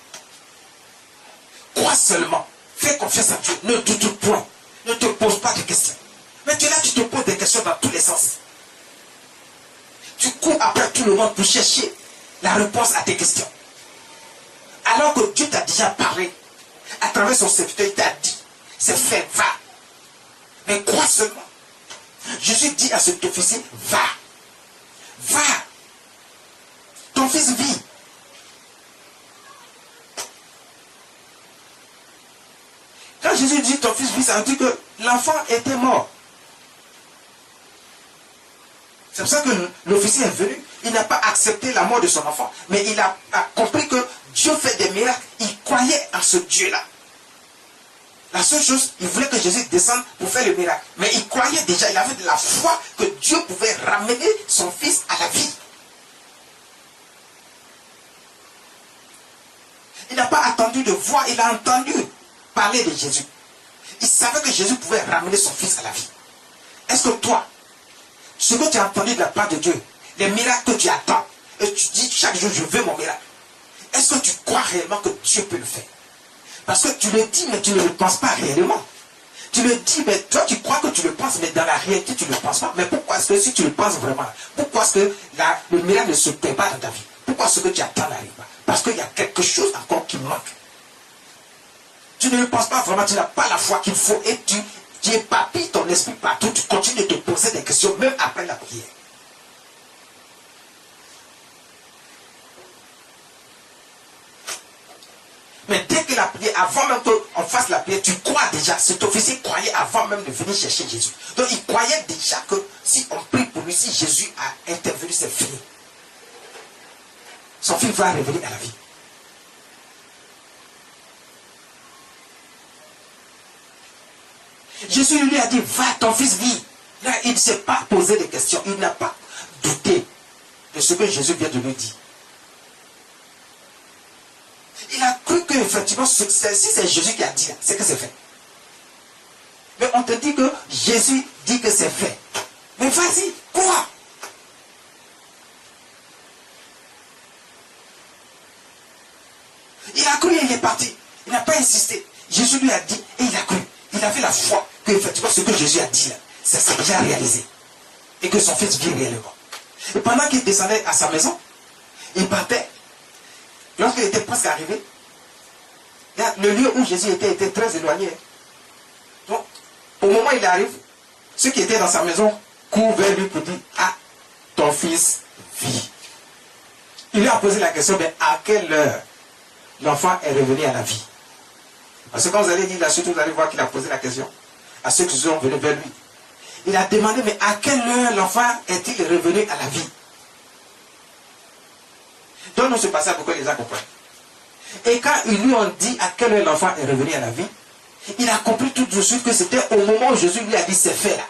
Crois seulement. Fais confiance à Dieu. Ne doute point. Ne te pose pas de questions. Mais tu es là, tu te poses des questions dans tous les sens. Tu cours après tout le monde pour chercher la réponse à tes questions. Alors que Dieu t'a déjà parlé. À travers son serviteur, il t'a dit, c'est fait, va. Mais crois seulement. Jésus dit à cet officier, va. Va. Ton fils vit. Quand Jésus dit ton fils vit, ça veut dire que l'enfant était mort. C'est pour ça que l'officier est venu. Il n'a pas accepté la mort de son enfant. Mais il a compris que Dieu fait des miracles. Il croyait en ce Dieu-là. La seule chose, il voulait que Jésus descende pour faire le miracle. Mais il croyait déjà, il avait de la foi que Dieu pouvait ramener son fils à la vie. entendu de voix, il a entendu parler de Jésus. Il savait que Jésus pouvait ramener son fils à la vie. Est-ce que toi, ce que tu as entendu de la part de Dieu, les miracles que tu attends, et tu dis chaque jour, je veux mon miracle, est-ce que tu crois réellement que Dieu peut le faire? Parce que tu le dis, mais tu ne le penses pas réellement. Tu le dis, mais toi tu crois que tu le penses, mais dans la réalité tu ne le penses pas. Mais pourquoi est-ce que si tu le penses vraiment, pourquoi est-ce que le miracle ne se fait pas dans ta vie? Pourquoi ce que tu attends n'arrive pas? Parce qu'il y a quelque chose encore qui manque. Tu ne le penses pas vraiment, tu n'as pas la foi qu'il faut et tu éparpilles ton esprit partout, tu continues de te poser des questions même après la prière. Mais dès que la prière, avant même qu'on fasse la prière, tu crois déjà. Cet officier croyait avant même de venir chercher Jésus. Donc il croyait déjà que si on prie pour lui, si Jésus a intervenu, c'est fini. Son fils va revenir à la vie. Jésus lui a dit, va, ton fils vit. Là, il ne s'est pas posé de questions. Il n'a pas douté de ce que Jésus vient de lui dire. Il a cru qu'effectivement, si c'est Jésus qui a dit, c'est que c'est fait. Mais on te dit que Jésus dit que c'est fait. Mais vas-y, quoi? Il a cru et il est parti. Il n'a pas insisté. Jésus lui a dit et il a cru. Il avait la foi que effectivement ce que Jésus a dit là, ça s'est déjà réalisé. Et que son fils vit réellement. Et pendant qu'il descendait à sa maison, il partait. Lorsqu'il était presque arrivé, le lieu où Jésus était très éloigné. Donc, au moment où il arrive, ceux qui étaient dans sa maison courent vers lui pour dire, ah, ton fils vit. Il lui a posé la question, mais à quelle heure l'enfant est revenu à la vie? Parce que quand vous allez lire la suite, vous allez voir qu'il a posé la question à ceux qui sont venus vers lui. Il a demandé, mais à quelle heure l'enfant est-il revenu à la vie? Donne-nous ce passage pour que les gens comprennent. Et quand ils lui ont dit à quelle heure l'enfant est revenu à la vie, il a compris tout de suite que c'était au moment où Jésus lui a dit c'est fait là.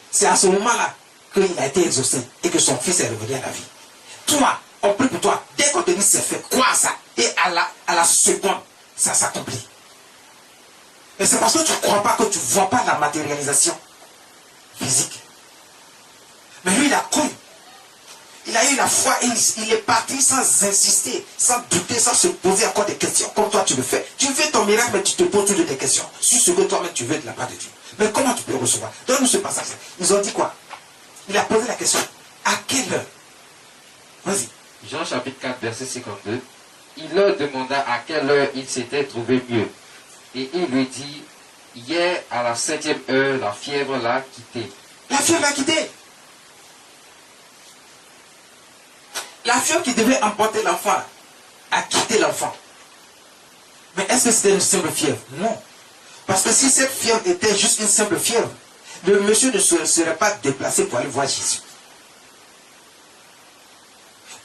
C'est à ce moment-là qu'il a été exaucé et que son fils est revenu à la vie. Toi, on prie pour toi. Dès qu'on te dit c'est fait, crois à ça. Et à la seconde, ça s'accomplit. Et c'est parce que tu ne crois pas que tu ne vois pas la matérialisation physique. Mais lui, il a cru. Il a eu la foi et il est parti sans insister, sans douter, sans se poser encore des questions, comme toi tu le fais. Tu veux ton miracle, mais tu te poses toutes des questions sur ce que toi-même tu veux de la part de Dieu. Mais comment tu peux recevoir? Donne-nous ce passage. Ils ont dit quoi? Il a posé la question. À quelle heure? Vas-y. Jean chapitre 4, verset 52. Il leur demanda à quelle heure il s'était trouvé mieux. Et il lui dit, hier à la 7e heure, la fièvre l'a quitté. La fièvre l'a quitté. La fièvre qui devait emporter l'enfant a quitté l'enfant. Mais est-ce que c'était une simple fièvre? Non. Parce que si cette fièvre était juste une simple fièvre, le monsieur ne se serait pas déplacé pour aller voir Jésus.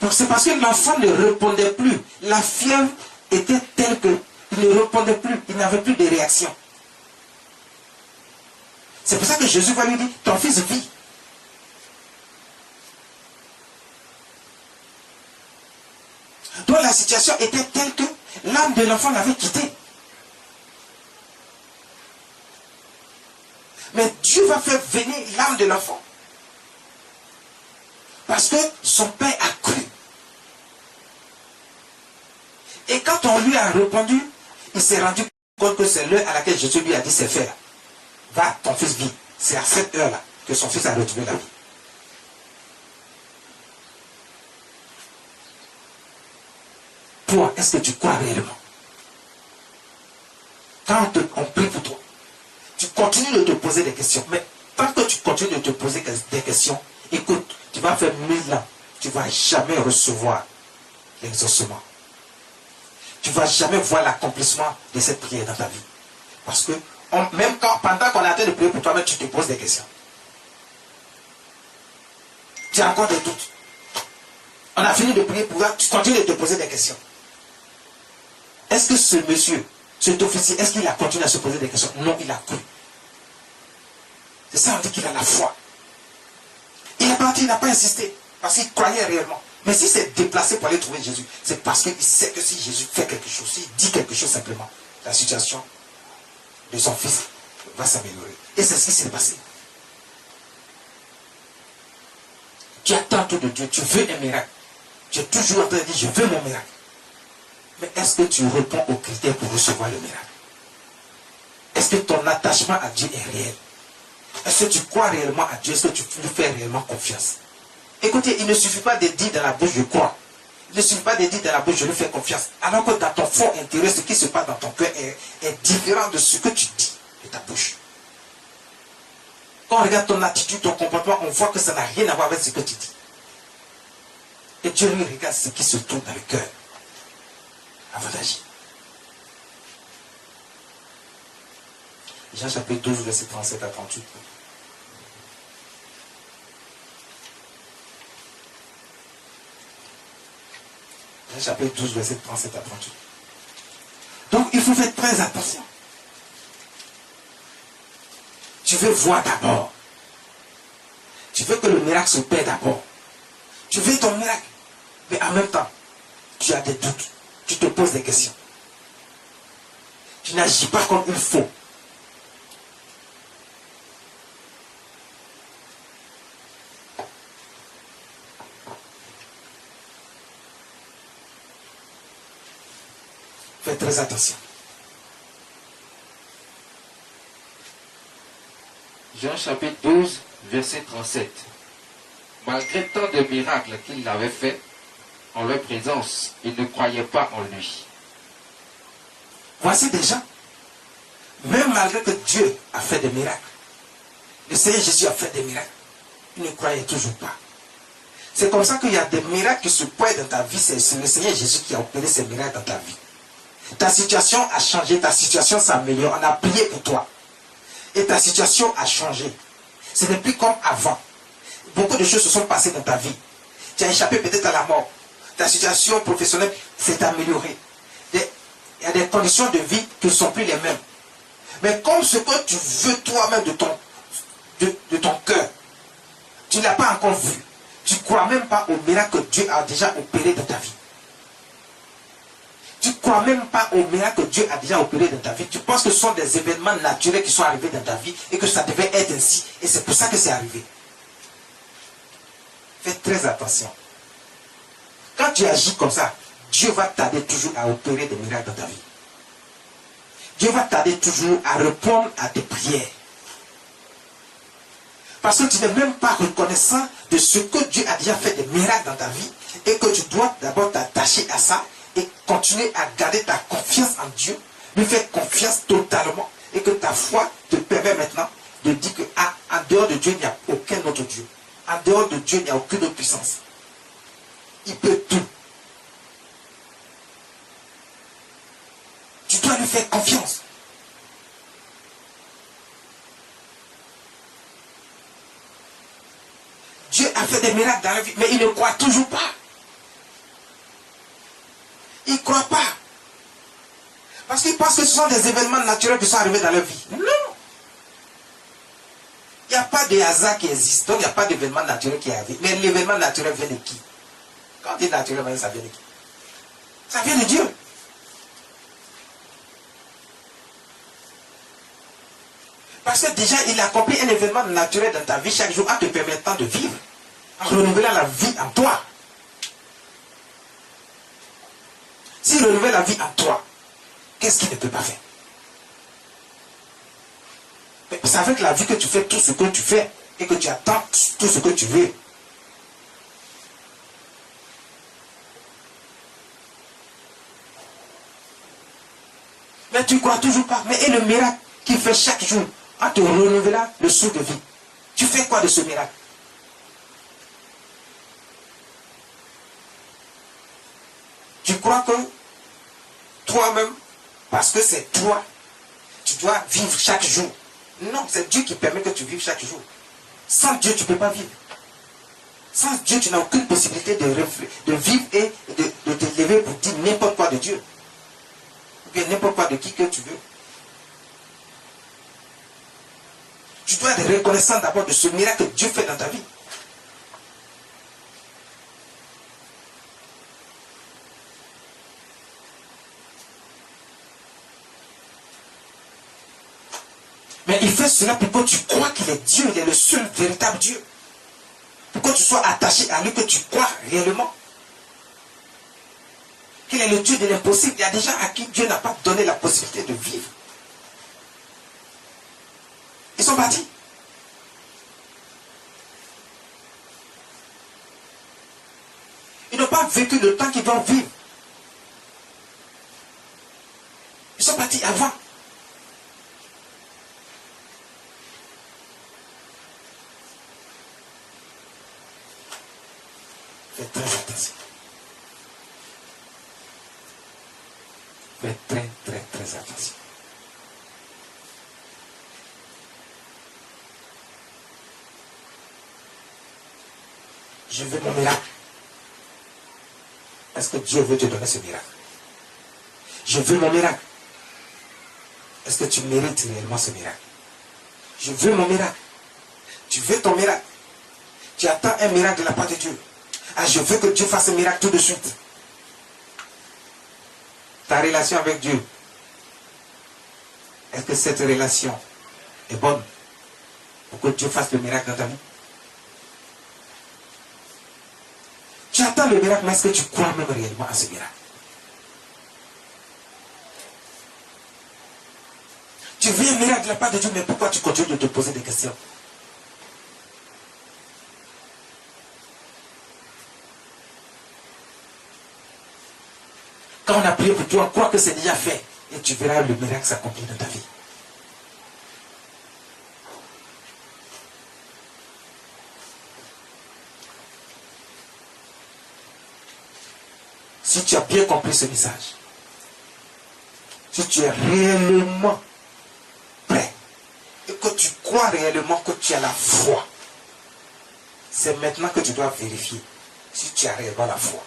C'est parce que l'enfant ne répondait plus. La fièvre était telle qu'il ne répondait plus. Il n'avait plus de réaction. C'est pour ça que Jésus va lui dire, ton fils vit. Donc la situation était telle que l'âme de l'enfant l'avait quitté. Mais Dieu va faire venir l'âme de l'enfant. Parce que son père a cru. Et quand on lui a répondu, il s'est rendu compte que c'est l'heure à laquelle Jésus lui a dit c'est fait. Va, ton fils vit. C'est à cette heure-là que son fils a retrouvé la vie. Toi, est-ce que tu crois réellement? Quand on prie pour toi, tu continues de te poser des questions. Mais tant que tu continues de te poser des questions, écoute, tu vas faire 1000 ans, tu ne vas jamais recevoir l'exaucement. Tu ne vas jamais voir l'accomplissement de cette prière dans ta vie. Parce que même pendant qu'on est en train de prier pour toi-même, tu te poses des questions. Tu as encore des doutes. On a fini de prier pour toi, tu continues de te poser des questions. Est-ce que ce monsieur, cet officier, est-ce qu'il a continué à se poser des questions? Non, il a cru. C'est ça, on dit qu'il a la foi. Il est parti, il n'a pas insisté, parce qu'il croyait réellement. Mais si c'est déplacé pour aller trouver Jésus, c'est parce qu'il sait que si Jésus fait quelque chose, s'il dit quelque chose simplement, la situation de son fils va s'améliorer. Et c'est ce qui s'est passé. Tu attends tout de Dieu, tu veux un miracle. Tu es toujours en train de dire, je veux mon miracle. Mais est-ce que tu réponds aux critères pour recevoir le miracle? Est-ce que ton attachement à Dieu est réel? Est-ce que tu crois réellement à Dieu? Est-ce que tu lui fais réellement confiance? Écoutez, il ne suffit pas de dire dans la bouche, je crois. Il ne suffit pas de dire dans la bouche, je lui fais confiance. Alors que dans ton fond intérieur, ce qui se passe dans ton cœur est différent de ce que tu dis de ta bouche. Quand on regarde ton attitude, ton comportement, on voit que ça n'a rien à voir avec ce que tu dis. Et Dieu lui regarde ce qui se trouve dans le cœur avant d'agir. Jean chapitre 12, verset 37 à 38. Jean chapitre 12, verset 37 à 38. Donc il faut faire très attention. Tu veux voir d'abord. Tu veux que le miracle s'opère d'abord. Tu veux ton miracle. Mais en même temps, tu as des doutes. Tu te poses des questions. Tu n'agis pas comme il faut. Fais très attention. Jean chapitre 12, verset 37. Malgré tant de miracles qu'il avait fait en leur présence, ils ne croyaient pas en lui. Voici des gens, même malgré que Dieu a fait des miracles, le Seigneur Jésus a fait des miracles, ils ne croyaient toujours pas. C'est comme ça qu'il y a des miracles qui se pointent dans ta vie. C'est le Seigneur Jésus qui a opéré ces miracles dans ta vie. Ta situation a changé, ta situation s'améliore. On a prié pour toi. Et ta situation a changé. Ce n'est plus comme avant. Beaucoup de choses se sont passées dans ta vie. Tu as échappé peut-être à la mort. Ta situation professionnelle s'est améliorée. Il y a des conditions de vie qui ne sont plus les mêmes. Mais comme ce que tu veux toi-même de ton cœur, tu ne l'as pas encore vu. Tu ne crois même pas au miracle que Dieu a déjà opéré dans ta vie. Tu ne crois même pas au miracle que Dieu a déjà opéré dans ta vie. Tu penses que ce sont des événements naturels qui sont arrivés dans ta vie et que ça devait être ainsi. Et c'est pour ça que c'est arrivé. Fais très attention. Quand tu agis comme ça, Dieu va tarder toujours à opérer des miracles dans ta vie. Dieu va tarder toujours à répondre à tes prières. Parce que tu n'es même pas reconnaissant de ce que Dieu a déjà fait des miracles dans ta vie et que tu dois d'abord t'attacher à ça et continuer à garder ta confiance en Dieu, lui faire confiance totalement et que ta foi te permet maintenant de dire que en dehors de Dieu, il n'y a aucun autre Dieu. En dehors de Dieu, il n'y a aucune autre puissance. Il peut tout. Tu dois lui faire confiance. Dieu a fait des miracles dans la vie, mais il ne croit toujours pas. Il ne croit pas. Parce qu'il pense que ce sont des événements naturels qui sont arrivés dans leur vie. Non. Il n'y a pas de hasard qui existe. Donc il n'y a pas d'événement naturel qui arrive. Mais l'événement naturel vient de qui? Quand on dit naturel, ça vient de qui? Ça vient de Dieu. Parce que déjà, il a accompli un événement naturel dans ta vie chaque jour en te permettant de vivre, en renouvelant la vie en toi. S'il renouvelle la vie en toi, qu'est-ce qu'il ne peut pas faire? Mais c'est avec la vie que tu fais tout ce que tu fais et que tu attends tout ce que tu veux. Mais tu ne crois toujours pas. Mais et le miracle qu'il fait chaque jour en te renouvelant le souffle de vie? Tu fais quoi de ce miracle? Tu crois que toi-même, parce que c'est toi, tu dois vivre chaque jour? Non, c'est Dieu qui permet que tu vives chaque jour. Sans Dieu, tu ne peux pas vivre. Sans Dieu, tu n'as aucune possibilité de vivre et de te lever pour dire n'importe quoi de Dieu. Ou bien n'importe quoi de qui que tu veux. Tu dois être reconnaissant d'abord de ce miracle que Dieu fait dans ta vie. Mais il fait cela pour que tu crois qu'il est Dieu, il est le seul véritable Dieu. Pour que tu sois attaché à lui, que tu crois réellement qu'il est le Dieu de l'impossible. Il y a des gens à qui Dieu n'a pas donné la possibilité de vivre. Ils sont partis. Ils n'ont pas vécu le temps qu'ils vont vivre. Ils sont partis avant. Faites très attention. Faites très attention. Je veux mon miracle. Est-ce que Dieu veut te donner ce miracle? Je veux mon miracle. Est-ce que tu mérites réellement ce miracle? Je veux mon miracle. Tu veux ton miracle. Tu attends un miracle de la part de Dieu. Ah, je veux que Dieu fasse un miracle tout de suite. Ta relation avec Dieu, est-ce que cette relation est bonne pour que Dieu fasse le miracle dans ta vie? Tu attends le miracle, mais est-ce que tu crois même réellement à ce miracle? Tu veux un miracle de la part de Dieu, mais pourquoi tu continues de te poser des questions? Quand on a prié pour toi, crois que c'est déjà fait. Et tu verras le miracle s'accomplir dans ta vie. Si tu as bien compris ce message, si tu es réellement prêt et que tu crois réellement que tu as la foi, c'est maintenant que tu dois vérifier si tu as réellement la foi.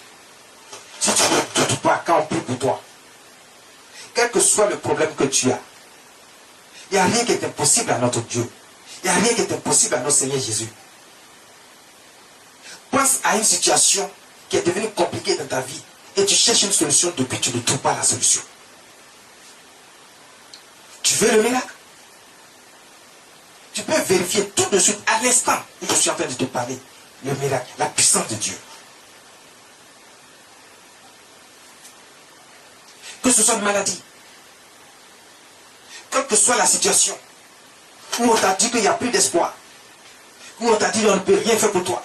Si tu ne doutes pas quand on prie pour toi, quel que soit le problème que tu as, il n'y a rien qui est impossible à notre Dieu. Il n'y a rien qui est impossible à notre Seigneur Jésus. Pense à une situation qui est devenue compliquée dans ta vie et tu cherches une solution depuis tu ne trouves pas la solution. Tu veux le miracle? Tu peux vérifier tout de suite, à l'instant où je suis en train de te parler, le miracle, la puissance de Dieu. Que ce soit une maladie, quelle que soit la situation, où on t'a dit qu'il n'y a plus d'espoir, où on t'a dit qu'on ne peut rien faire pour toi,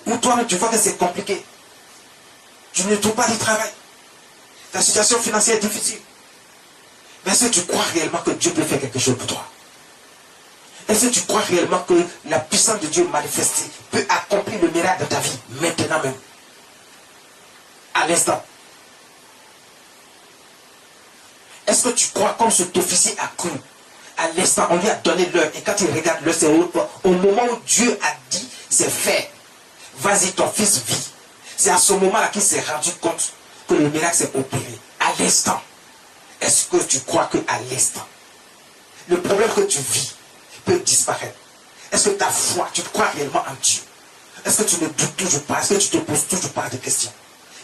où toi-même tu vois que c'est compliqué, tu ne trouves pas de travail, ta situation financière est difficile. Mais est-ce que tu crois réellement que Dieu peut faire quelque chose pour toi? Est-ce que tu crois réellement que la puissance de Dieu manifestée peut accomplir le miracle de ta vie, maintenant même, à l'instant? Est-ce que tu crois comme cet officier a cru? À l'instant, on lui a donné l'heure. Et quand il regarde l'heure, c'est au moment où Dieu a dit, c'est fait. Vas-y, ton fils vit. C'est à ce moment-là qu'il s'est rendu compte que le miracle s'est opéré. À l'instant. Est-ce que tu crois qu'à l'instant, le problème que tu vis peut disparaître? Est-ce que ta foi, tu crois réellement en Dieu? Est-ce que tu ne doutes toujours pas? Est-ce que tu te poses toujours pas de questions?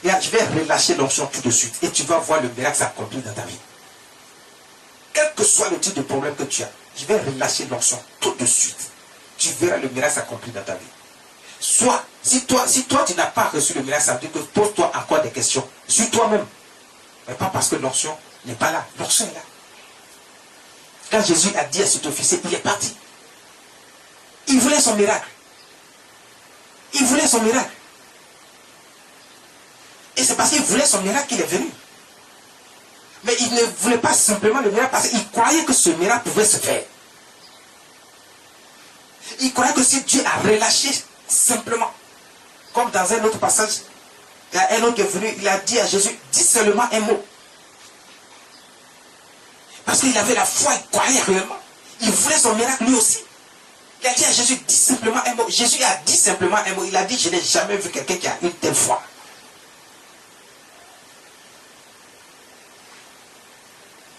Et là, je vais relâcher l'onction tout de suite. Et tu vas voir le miracle s'accomplir dans ta vie. Quel que soit le type de problème que tu as, je vais relâcher l'onction tout de suite. Tu verras le miracle s'accomplir dans ta vie. Soit, si toi tu n'as pas reçu le miracle, ça veut dire que pose-toi encore des questions sur toi-même. Mais pas parce que l'onction n'est pas là. L'onction est là. Quand Jésus a dit à cet officier, il est parti. Il voulait son miracle. Il voulait son miracle. Et c'est parce qu'il voulait son miracle qu'il est venu. Mais il ne voulait pas simplement le miracle parce qu'il croyait que ce miracle pouvait se faire. Il croyait que si Dieu a relâché simplement, comme dans un autre passage, il y a un autre qui est venu, il a dit à Jésus, dis seulement un mot. Parce qu'il avait la foi, il croyait réellement. Il voulait son miracle lui aussi. Il a dit à Jésus, dis simplement un mot. Jésus a dit simplement un mot. Il a dit, je n'ai jamais vu quelqu'un qui a une telle foi.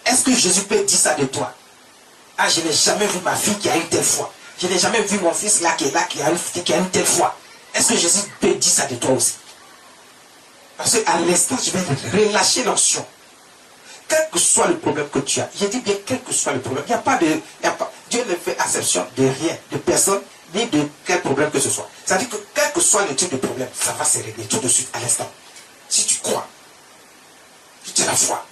Est-ce que Jésus peut dire ça de toi? Ah, je n'ai jamais vu ma fille qui a une telle foi. Je n'ai jamais vu mon fils là qui a une telle foi. Est-ce que Jésus peut dire ça de toi aussi? Parce qu'à l'instant, je vais relâcher l'onction. quel que soit le problème que tu as, je dis bien quel que soit le problème, il n'y a pas de... Dieu ne fait exception de rien, de personne, ni de quel problème que ce soit. C'est-à-dire que quel que soit le type de problème, ça va se régler tout de suite, à l'instant. Si tu crois, si tu as la foi.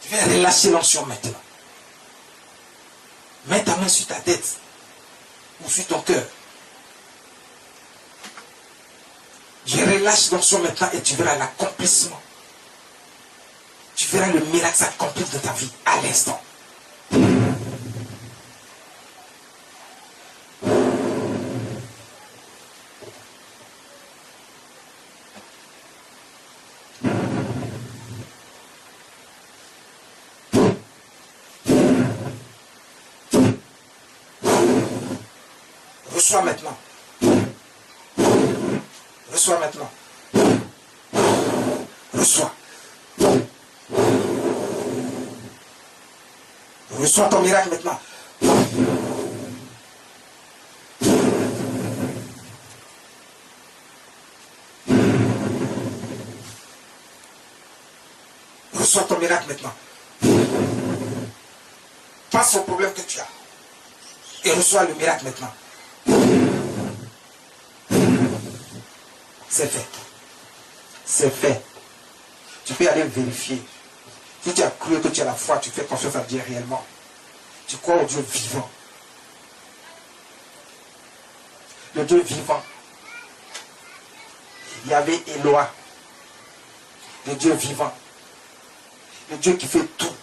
Tu vas relâcher l'onction maintenant. Mets ta main sur ta tête ou sur ton cœur. Je relâche l'onction maintenant et tu verras l'accomplissement. Tu verras le miracle s'accomplir de ta vie à l'instant. Reçois maintenant. Reçois maintenant. Reçois. Reçois ton miracle maintenant. Reçois ton miracle maintenant. Passe au problème que tu as. Et reçois le miracle maintenant. C'est fait. C'est fait. Tu peux aller vérifier. Si tu as cru que tu as la foi, tu fais confiance à Dieu réellement. Tu crois au Dieu vivant. Le Dieu vivant. Il y avait Eloa. Le Dieu vivant. Le Dieu qui fait tout.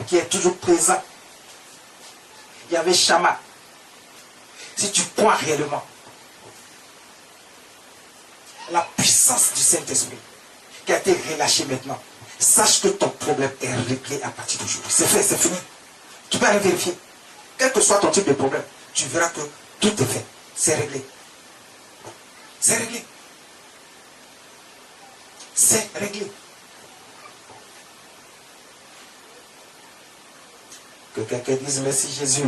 Qui est toujours présent. Il y avait Shama. Si tu crois réellement, la puissance du Saint-Esprit qui a été relâchée maintenant, sache que ton problème est réglé à partir d'aujourd'hui. C'est fait, c'est fini. Tu peux aller vérifier. Quel que soit ton type de problème, tu verras que tout est fait. C'est réglé. C'est réglé. C'est réglé. Que quelqu'un dise merci Jésus.